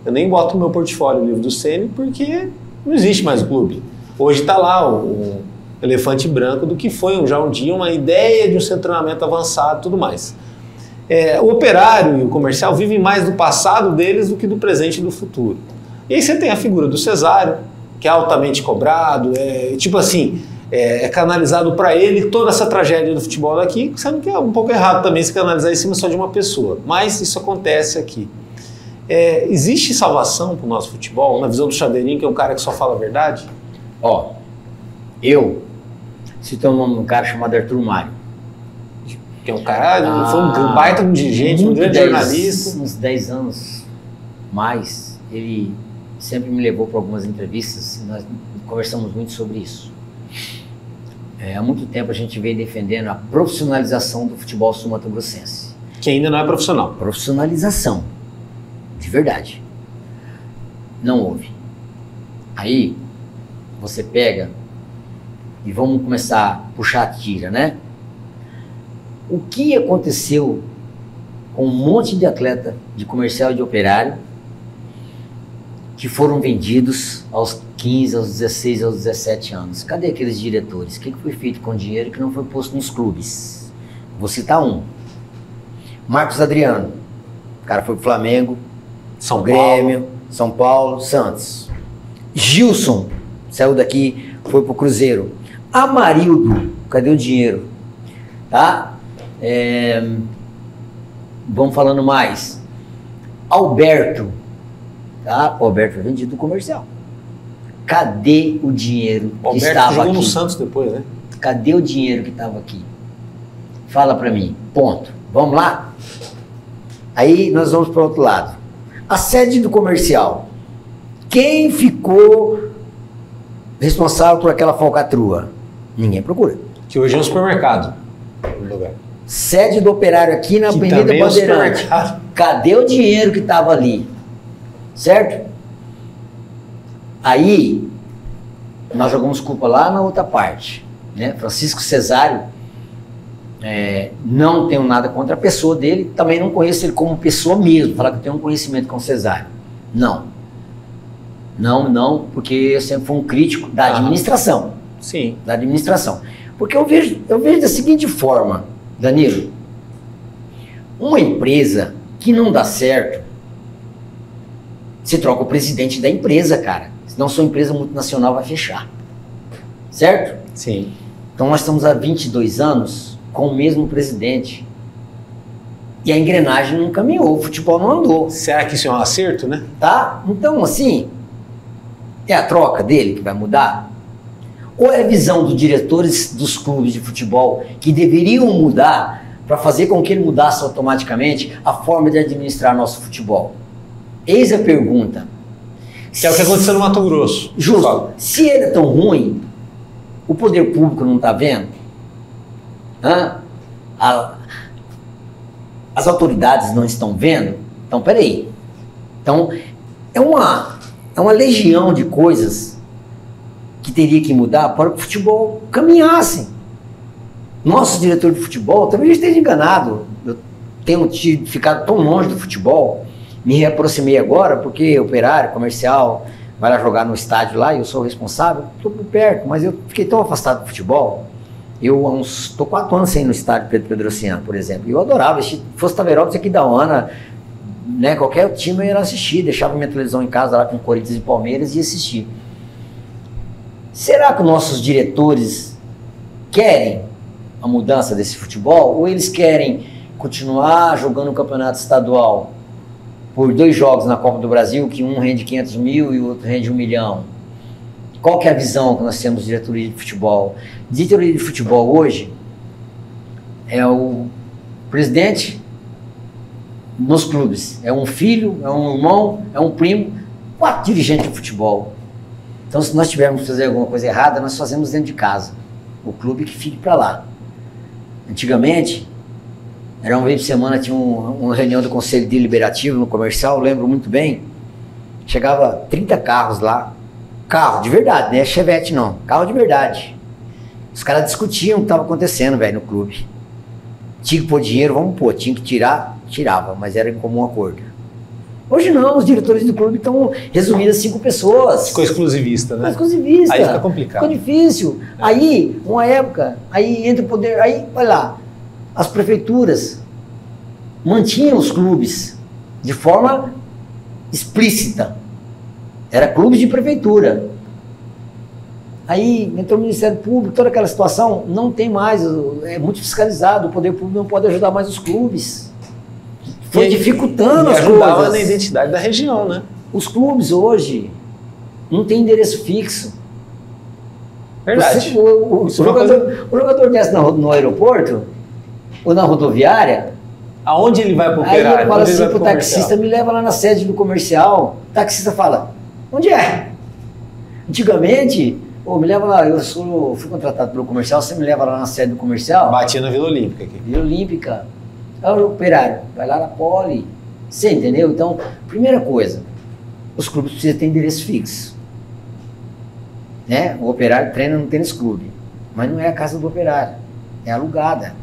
Eu nem boto no meu portfólio o livro do Ceni porque não existe mais o clube. Hoje está lá o elefante branco do que foi já um dia uma ideia de um centro de treinamento avançado e tudo mais. O Operário e o Comercial vivem mais do passado deles do que do presente e do futuro. E aí você tem a figura do Cesário, que é altamente cobrado, tipo assim, canalizado para ele toda essa tragédia do futebol daqui, sendo que é um pouco errado também se canalizar em cima só de uma pessoa. Mas isso acontece aqui. Existe salvação para o nosso futebol, na visão do Chaveirinho, que é um cara que só fala a verdade? Ó, eu citei o nome de um cara chamado Arthur Mário. Que é um cara, foi um baita um dirigente, um grande jornalista. Uns 10 anos mais, ele sempre me levou para algumas entrevistas e nós conversamos muito sobre isso. Há muito tempo a gente vem defendendo a profissionalização do futebol sul-mato-grossense. Que ainda não é profissional. Profissionalização, de verdade. Não houve. Aí, você pega e vamos começar a puxar a tira, né? O que aconteceu com um monte de atleta de Comercial e de Operário que foram vendidos aos 15, aos 16, aos 17 anos? Cadê aqueles diretores? O que foi feito com o dinheiro que não foi posto nos clubes? Vou citar um. Marcos Adriano. O cara foi pro Flamengo, São Grêmio, São Paulo, Santos. Gilson saiu daqui, foi pro Cruzeiro. Amarildo, cadê o dinheiro? Tá? Vamos falando mais. Alberto, tá? O Alberto foi vendido do Comercial. Cadê o dinheiro que Alberto estava jogou aqui? no Santos depois, né? Cadê o dinheiro que estava aqui? Fala para mim. Ponto. Vamos lá? Aí nós vamos para o outro lado. A sede do Comercial. Quem ficou responsável por aquela falcatrua? Ninguém procura. Que hoje é um supermercado. No lugar. Sede do Operário aqui na Avenida Bandeirante. Cadê o dinheiro que estava ali? Certo? Aí, nós jogamos culpa lá na outra parte. Né? Francisco Cesário, não tenho nada contra a pessoa dele, também não conheço ele como pessoa mesmo, falar que eu tenho um conhecimento com o Cesário. Não, porque eu sempre fui um crítico da administração. Sim. Da administração. Porque eu vejo da seguinte forma, Danilo, uma empresa que não dá certo, você troca o presidente da empresa, cara. Senão sua empresa multinacional vai fechar. Certo? Sim. Então nós estamos há 22 anos com o mesmo presidente. E a engrenagem não caminhou, o futebol não andou. Será que isso é um acerto, né? Tá? Então, assim, é a troca dele que vai mudar? Ou é a visão dos diretores dos clubes de futebol que deveriam mudar para fazer com que ele mudasse automaticamente a forma de administrar nosso futebol? Eis a pergunta. Que é o que aconteceu no Mato Grosso. Justo. Se ele é tão ruim, o poder público não está vendo? As autoridades não estão vendo? Então, peraí. Então, é uma legião de coisas que teria que mudar para que o futebol caminhasse. Nosso diretor de futebol, talvez esteja enganado. Eu tenho ficado tão longe do futebol, me reaproximei agora porque Operário, Comercial, vai lá jogar no estádio lá e eu sou o responsável, estou por perto, mas eu fiquei tão afastado do futebol. Eu estou 4 anos sem ir no estádio Pedro Pedrociano, por exemplo. Eu adorava, se fosse Taverópolis aqui da Ana, né, qualquer time eu ia assistir, deixava minha televisão em casa lá com Corinthians e Palmeiras e ia assistir. Será que os nossos diretores querem a mudança desse futebol? Ou eles querem continuar jogando o campeonato estadual por 2 jogos na Copa do Brasil, que um rende 500 mil e o outro rende 1 milhão? Qual que é a visão que nós temos de diretoria de futebol? Diretoria de futebol hoje é o presidente nos clubes. É um filho, é um irmão, é um primo, 4 dirigentes de futebol. Então, se nós tivermos que fazer alguma coisa errada, nós fazemos dentro de casa. O clube que fique para lá. Antigamente, era uma vez por semana, tinha uma reunião do Conselho Deliberativo no Comercial, eu lembro muito bem. Chegava 30 carros lá. Carro de verdade, não é Chevette não. Carro de verdade. Os caras discutiam o que estava acontecendo, velho, no clube. Tinha que pôr dinheiro, vamos pôr. Tinha que tirar, tirava, mas era em comum acordo. Hoje não, os diretores do clube estão resumidos a 5 pessoas. Ficou exclusivista, né? Ficou exclusivista. Aí fica complicado. Ficou difícil. Aí, uma época, aí entra o poder, aí, olha lá, as prefeituras mantinham os clubes de forma explícita. Era clubes de prefeitura. Aí entrou o Ministério Público, toda aquela situação, não tem mais, é muito fiscalizado, o poder público não pode ajudar mais os clubes. Foi dificultando as coisas. Ajudava na identidade da região, né? Os clubes hoje não tem endereço fixo. Verdade. O jogador desce no aeroporto ou na rodoviária. Aonde ele vai pro Operário? Aí ele fala assim pro taxista, me leva lá na sede do comercial. O taxista fala, onde é? Antigamente, me leva lá, fui contratado pelo comercial, você me leva lá na sede do comercial? Batia na Vila Olímpica aqui. Vila Olímpica. É o Operário, vai lá na Poli. Você entendeu? Então, primeira coisa, os clubes precisam ter endereço fixo. Né? O Operário treina no tênis clube, mas não é a casa do Operário, é alugada,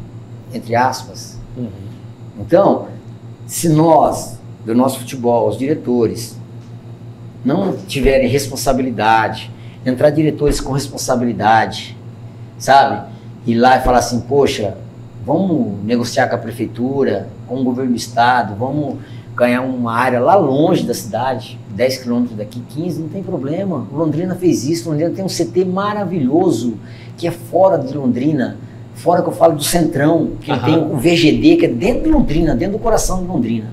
entre aspas. Uhum. Então, se nós, do nosso futebol, os diretores, não tiverem responsabilidade, entrar diretores com responsabilidade, sabe? Ir lá e falar assim, poxa, vamos negociar com a prefeitura, com o governo do estado, vamos ganhar uma área lá longe da cidade, 10 quilômetros daqui, 15, não tem problema. O Londrina fez isso, o Londrina tem um CT maravilhoso, que é fora de Londrina, fora que eu falo do Centrão, que ele tem o VGD, que é dentro de Londrina, dentro do coração de Londrina.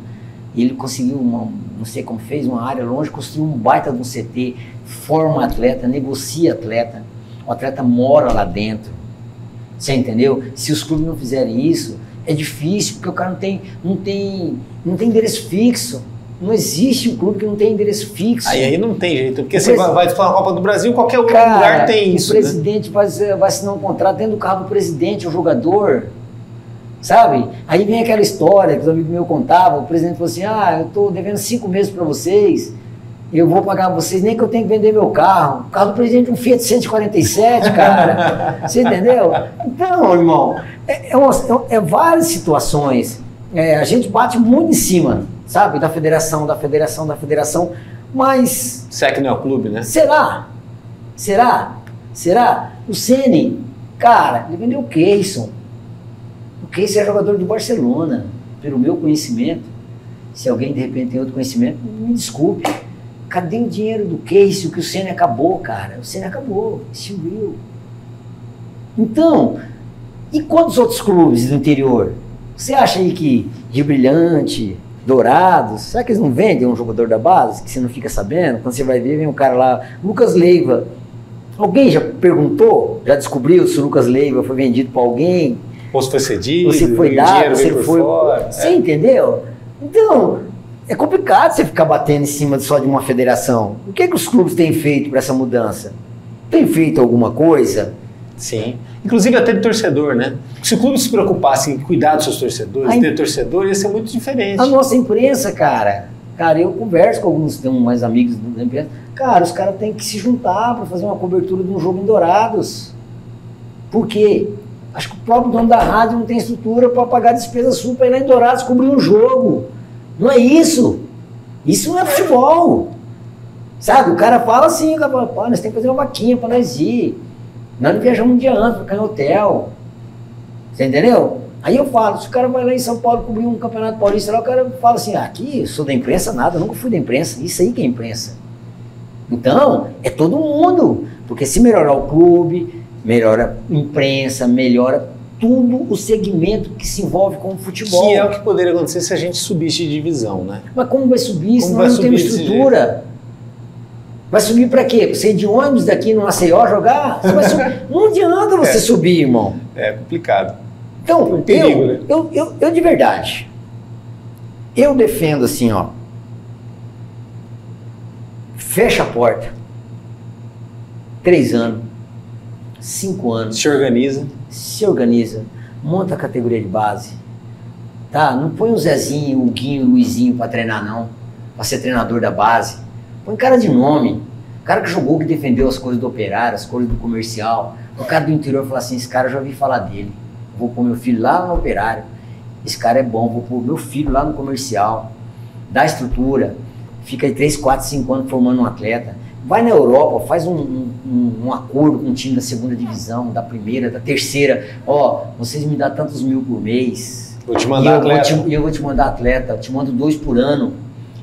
E ele conseguiu, não sei como fez, uma área longe, construiu um baita de um CT, forma atleta, negocia atleta, o atleta mora lá dentro. Você entendeu? Se os clubes não fizerem isso, é difícil, porque o cara não tem endereço fixo. Não existe um clube que não tem endereço fixo. Aí não tem jeito, porque você vai disputar a Copa do Brasil, qualquer outro lugar tem isso. O presidente, né? vai assinar um contrato dentro do carro do presidente, o jogador, sabe? Aí vem aquela história que os amigos meus contavam, o presidente falou assim, eu estou devendo 5 meses para vocês, eu vou pagar vocês, nem que eu tenha que vender meu carro. O carro do presidente é um Fiat 147, cara. Você entendeu? Então, irmão, é várias situações. A gente bate muito em cima, sabe? Da federação, mas... Será que não é o clube, né? Será? O Ceni Cara, ele vendeu o Keyson. O Keyson é jogador do Barcelona, pelo meu conhecimento. Se alguém de repente tem outro conhecimento, me desculpe. Cadê o dinheiro do Keyson? Que o Senna acabou, cara. O Senna acabou, extinguiu. Então, e quantos outros clubes do interior? Você acha aí que de Brilhante, Dourados, será que eles não vendem um jogador da base que você não fica sabendo? Quando você vai ver, vem um cara lá, Lucas Leiva. Alguém já perguntou, já descobriu se o Lucas Leiva foi vendido para alguém? Ou se foi cedido, ou se foi dado, se foi fora. Você entendeu? Então, é complicado você ficar batendo em cima só de uma federação. O que os clubes têm feito para essa mudança? Tem feito alguma coisa? Sim. Inclusive até de torcedor, né? Se o clube se preocupasse em cuidar dos seus torcedores, ter torcedor, ia ser muito diferente. A nossa imprensa, cara, eu converso com alguns, tem mais amigos da imprensa, cara, os caras têm que se juntar para fazer uma cobertura de um jogo em Dourados. Por quê? Acho que o próprio dono da rádio não tem estrutura para pagar a despesa sua para ir lá em Dourados cobrir um jogo. Não é isso. Isso não é futebol. Sabe? O cara fala assim, pô, nós temos que fazer uma vaquinha para nós ir. Nós não viajamos um dia antes para ficar em hotel. Você entendeu? Aí eu falo, se o cara vai lá em São Paulo cobrir um campeonato paulista lá, o cara fala assim, aqui eu sou da imprensa, nada, eu nunca fui da imprensa. Isso aí que é imprensa. Então, é todo mundo. Porque se melhorar o clube, melhora a imprensa, melhora tudo o segmento que se envolve com o futebol. Que é o que poderia acontecer se a gente subisse de divisão, né? Mas como vai subir se nós não temos estrutura? Vai subir para quê? Você ir de ônibus daqui no Maceió jogar? Você vai subir. Não adianta você subir, irmão. É complicado. Então, perigo, né? eu de verdade, eu defendo assim, ó, fecha a porta, 3 anos, 5 anos. Se organiza, monta a categoria de base, tá? Não põe o Zezinho, o Guinho, o Luizinho para treinar não, para ser treinador da base. Põe cara de nome, cara que jogou, que defendeu as coisas do Operário, as coisas do Comercial. O cara do interior fala assim, esse cara eu já ouvi falar dele, vou pôr meu filho lá no Operário, esse cara é bom, vou pôr meu filho lá no Comercial, dá estrutura, fica aí 3, 4, 5 anos formando um atleta, vai na Europa, faz um acordo com um time da 2ª divisão, da 1ª, da 3ª, ó, vocês me dão tantos mil por mês, vou te mandar atleta. Eu vou te mandar atleta, eu te mando 2 por ano,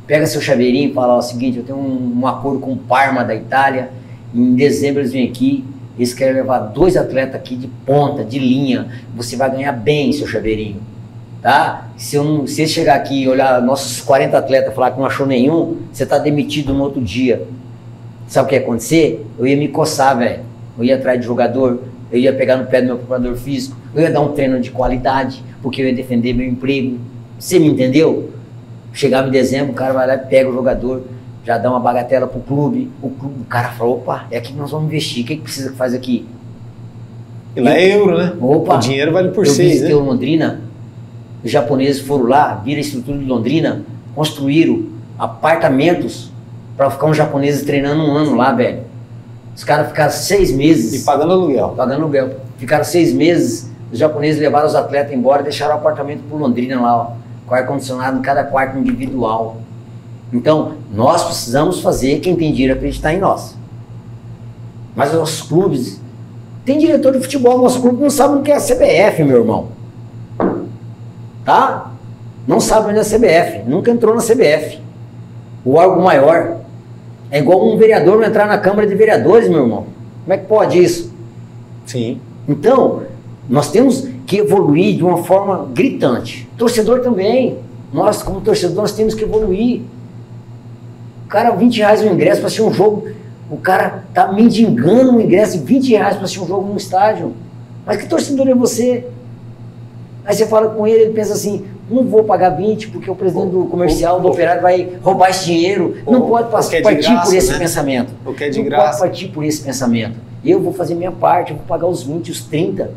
pega seu chaveirinho e fala, ó, o seguinte, eu tenho um acordo com o Parma da Itália, em dezembro eles vêm aqui, eles querem levar 2 atletas aqui de ponta, de linha, você vai ganhar bem seu chaveirinho, tá? Se você chegar aqui e olhar nossos 40 atletas e falar que não achou nenhum, você tá demitido no outro dia. Sabe o que ia acontecer? Eu ia me coçar, velho. Eu ia atrás de jogador, eu ia pegar no pé do meu preparador físico, eu ia dar um treino de qualidade, porque eu ia defender meu emprego. Você me entendeu? Chegava em dezembro, o cara vai lá e pega o jogador, já dá uma bagatela pro clube, o cara fala, opa, é aqui que nós vamos investir, o que precisa que faz aqui? E lá é euro, né? Opa, o dinheiro vale por 6, né? Eu visitei o Londrina, os japoneses foram lá, viram a estrutura de Londrina, construíram apartamentos para ficar uns japoneses treinando 1 ano lá, velho. Os caras ficaram 6 meses. E pagando aluguel. Pagando aluguel. Ficaram 6 meses, os japoneses levaram os atletas embora e deixaram o apartamento pro Londrina lá, ó, com ar-condicionado em cada quarto individual. Então, nós precisamos fazer quem tem dinheiro acreditar em nós. Mas os nossos clubes, tem diretor de futebol, nosso clube não sabe o que é a CBF, meu irmão. Tá? Não sabe onde é a CBF, nunca entrou na CBF. O órgão maior. É igual um vereador não entrar na Câmara de Vereadores, meu irmão. Como é que pode isso? Sim. Então, nós temos que evoluir de uma forma gritante. Torcedor também. Nós, como torcedor, nós temos que evoluir. O cara, R$20 no ingresso para assistir um jogo. O cara tá mendigando um ingresso de R$20 para assistir um jogo num estádio. Mas que torcedor é você? Aí você fala com ele, ele pensa assim, não vou pagar 20 porque o presidente do Comercial, do Operário vai roubar esse dinheiro. Não pode partir por esse pensamento. O que é de graça. Não pode partir por esse pensamento. Eu vou fazer minha parte, eu vou pagar os 20, os 30.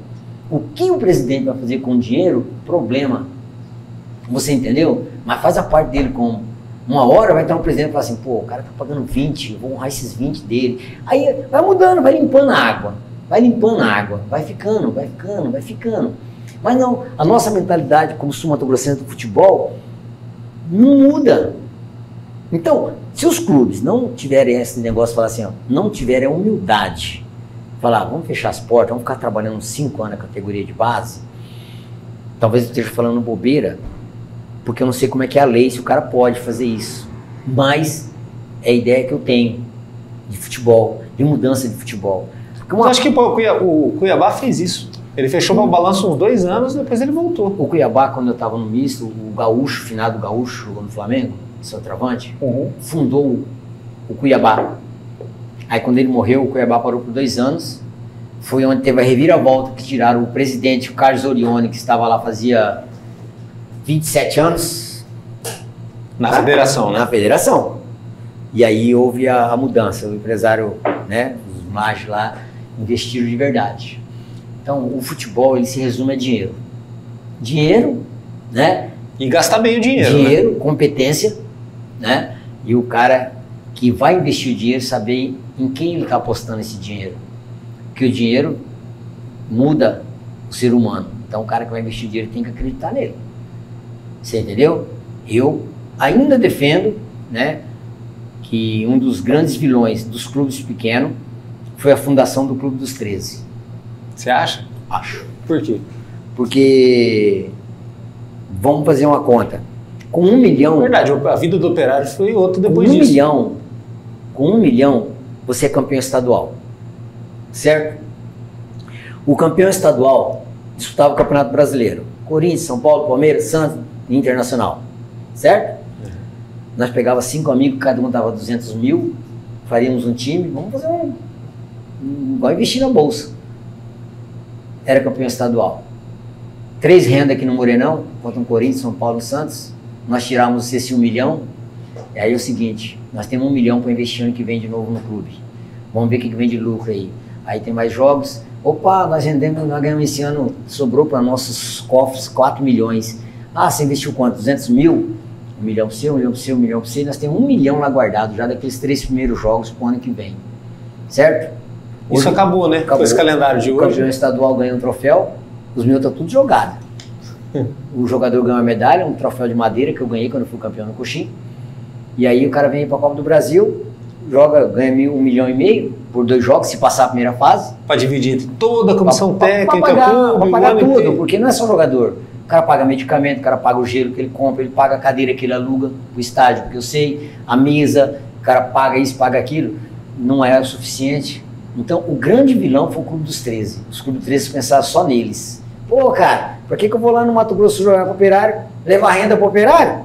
O que o presidente vai fazer com o dinheiro, problema. Você entendeu? Mas faz a parte dele como. Uma hora vai ter um presidente que fala assim, pô, o cara tá pagando 20, eu vou honrar esses 20 dele. Aí vai mudando, vai limpando a água. Vai limpando a água. Vai ficando, vai ficando, vai ficando. Mas não, a nossa mentalidade como sul-mato-grossense do futebol não muda. Então, se os clubes não tiverem esse negócio, falar assim, ó, não tiverem a humildade, falar, vamos fechar as portas, vamos ficar trabalhando 5 anos na categoria de base, talvez eu esteja falando bobeira, porque eu não sei como é que é a lei, se o cara pode fazer isso. Mas é a ideia que eu tenho de futebol, de mudança de futebol. Eu acho que o Cuiabá fez isso. Ele fechou o balanço uns 2 anos, depois ele voltou. O Cuiabá, quando eu estava no misto, o Gaúcho, finado Gaúcho, jogou no Flamengo, centroavante, fundou o Cuiabá. Aí quando ele morreu, o Cuiabá parou por 2 anos. Foi onde teve a reviravolta, que tiraram o presidente, o Carlos Orione, que estava lá fazia 27 anos. Na federação, né? Na federação. E aí houve a mudança. O empresário, né, os mágicos lá, investiram de verdade. Então, o futebol, ele se resume a dinheiro. Dinheiro, né? E gastar bem o dinheiro. Dinheiro, né? Competência, né? E o cara que vai investir o dinheiro saber em quem ele está apostando esse dinheiro. Porque o dinheiro muda o ser humano. Então, o cara que vai investir o dinheiro tem que acreditar nele. Você entendeu? Eu ainda defendo, né, que um dos grandes vilões dos clubes pequenos foi a fundação do Clube dos 13. Você acha? Acho. Por quê? Porque, vamos fazer uma conta, com 1 milhão... Verdade, a vida do Operário foi outra depois com 1 disso. milhão, com 1 milhão, você é campeão estadual, certo? O campeão estadual disputava o Campeonato Brasileiro. Corinthians, São Paulo, Palmeiras, Santos e Internacional, certo? Nós pegávamos 5 amigos, cada um dava 200 mil, faríamos um time, vamos fazer vai investir na bolsa. Era campeão estadual. 3 rendas aqui no Morenão, contra um Corinthians, São Paulo e Santos, nós tiramos esse 1 milhão, e aí é o seguinte, nós temos 1 milhão para investir ano que vem de novo no clube. Vamos ver o que vem de lucro aí. Aí tem mais jogos. Opa, nós ganhamos esse ano, sobrou para nossos cofres 4 milhões. Ah, você investiu quanto? 200 mil? 1 milhão para você, 1 milhão para você, 1 milhão para você. Nós temos 1 milhão lá guardado já daqueles 3 primeiros jogos para o ano que vem. Certo? Hoje, isso acabou, né? Acabou. Com esse calendário de hoje. O campeão estadual ganha um troféu, os meus estão tudo jogado. O jogador ganha uma medalha, um troféu de madeira que eu ganhei quando eu fui campeão no Coxim. E aí o cara vem para a Copa do Brasil, ganha 1,5 milhão por 2 jogos, se passar a primeira fase. Para dividir entre toda a comissão técnica, para pagar tudo, porque não é só jogador. O cara paga medicamento, o cara paga o gelo que ele compra, ele paga a cadeira que ele aluga pro estádio, porque eu sei, a mesa, o cara paga isso, paga aquilo. Não é o suficiente. Então, o grande vilão foi o Clube dos 13. Os Clubes 13 pensaram só neles. Pô, cara, por que eu vou lá no Mato Grosso jogar pro Operário, levar renda pro Operário?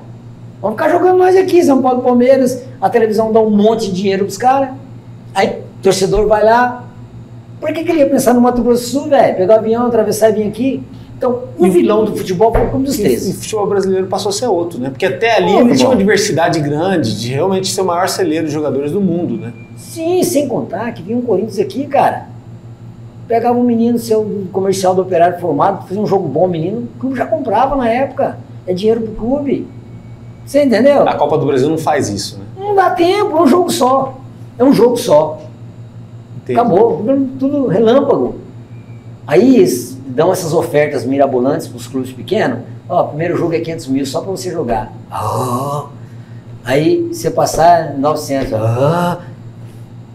Vamos ficar jogando nós aqui, São Paulo, Palmeiras, a televisão dá um monte de dinheiro pros caras. Aí, o torcedor vai lá. Por que ele ia pensar no Mato Grosso do Sul, velho? Pegar o avião, atravessar e vir aqui? Então, o vilão do futebol foi o Clube dos 13. E o futebol brasileiro passou a ser outro, né? Porque até ali ele tinha uma diversidade grande de realmente ser o maior celeiro de jogadores do mundo, né? Sim, sem contar que vinha um Corinthians aqui, cara. Pegava um menino seu do comercial do Operário formado, fazia um jogo bom, menino, o clube já comprava na época. É dinheiro pro clube. Você entendeu? A Copa do Brasil não faz isso, né? Não dá tempo, é um jogo só. É um jogo só. Entendi. Acabou, tudo relâmpago. Aí dão essas ofertas mirabolantes para os clubes pequenos. Ó, primeiro jogo é 500 mil só para você jogar. Aí você passar 900.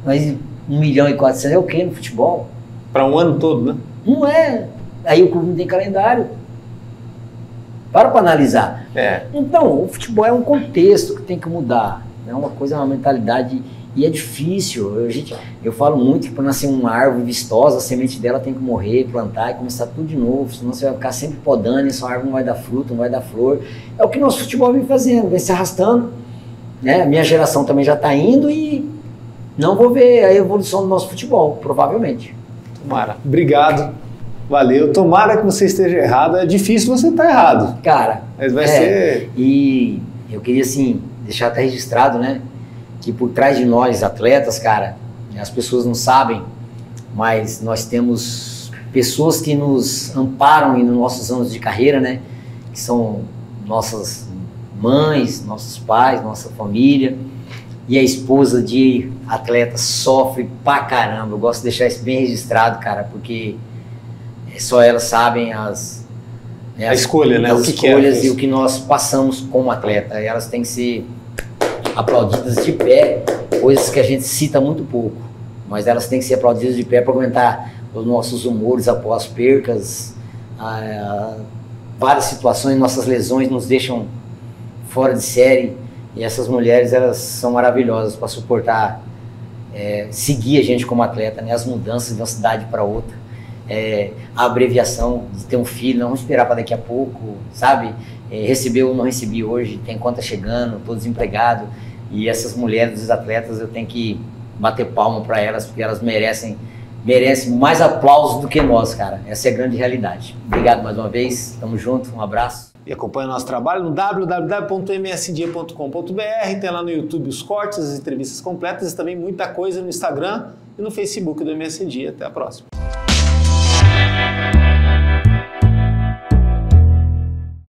Mas 1 milhão e 400 é o quê no futebol? Para um ano todo, né? Não é. Aí o clube não tem calendário. Para analisar. Então, o futebol é um contexto que tem que mudar. É uma coisa, uma mentalidade. E é difícil. Eu falo muito que para nascer uma árvore vistosa, a semente dela tem que morrer, plantar e começar tudo de novo. Senão você vai ficar sempre podando e essa árvore não vai dar fruto, não vai dar flor. É o que nosso futebol vem fazendo, vem se arrastando. Né? A minha geração também já está indo e não vou ver a evolução do nosso futebol, provavelmente. Tomara. Obrigado. Valeu. Tomara que você esteja errado. É difícil você estar errado. Cara, mas vai ser... E eu queria, assim, deixar até registrado, né? Que por trás de nós, atletas, cara, as pessoas não sabem, mas nós temos pessoas que nos amparam nos nossos anos de carreira, né? Que são nossas mães, nossos pais, nossa família. E a esposa de atleta sofre pra caramba. Eu gosto de deixar isso bem registrado, cara, porque só elas sabem a escolha, né? As escolhas e o que nós passamos como atleta. E elas têm que ser aplaudidas de pé, coisas que a gente cita muito pouco, mas elas têm que ser aplaudidas de pé para aguentar os nossos humores após percas, várias situações, nossas lesões nos deixam fora de série, e essas mulheres, elas são maravilhosas para suportar, seguir a gente como atleta, né? As mudanças de uma cidade para outra, a abreviação de ter um filho, não esperar para daqui a pouco, sabe? Receber ou não recebi hoje, tem conta chegando, estou desempregado, e essas mulheres, os atletas, eu tenho que bater palma para elas, porque elas merecem mais aplausos do que nós, cara. Essa é a grande realidade. Obrigado mais uma vez, tamo junto, um abraço. E acompanha o nosso trabalho no www.msdia.com.br, tem lá no YouTube os cortes, as entrevistas completas e também muita coisa no Instagram e no Facebook do MS Dia. Até a próxima.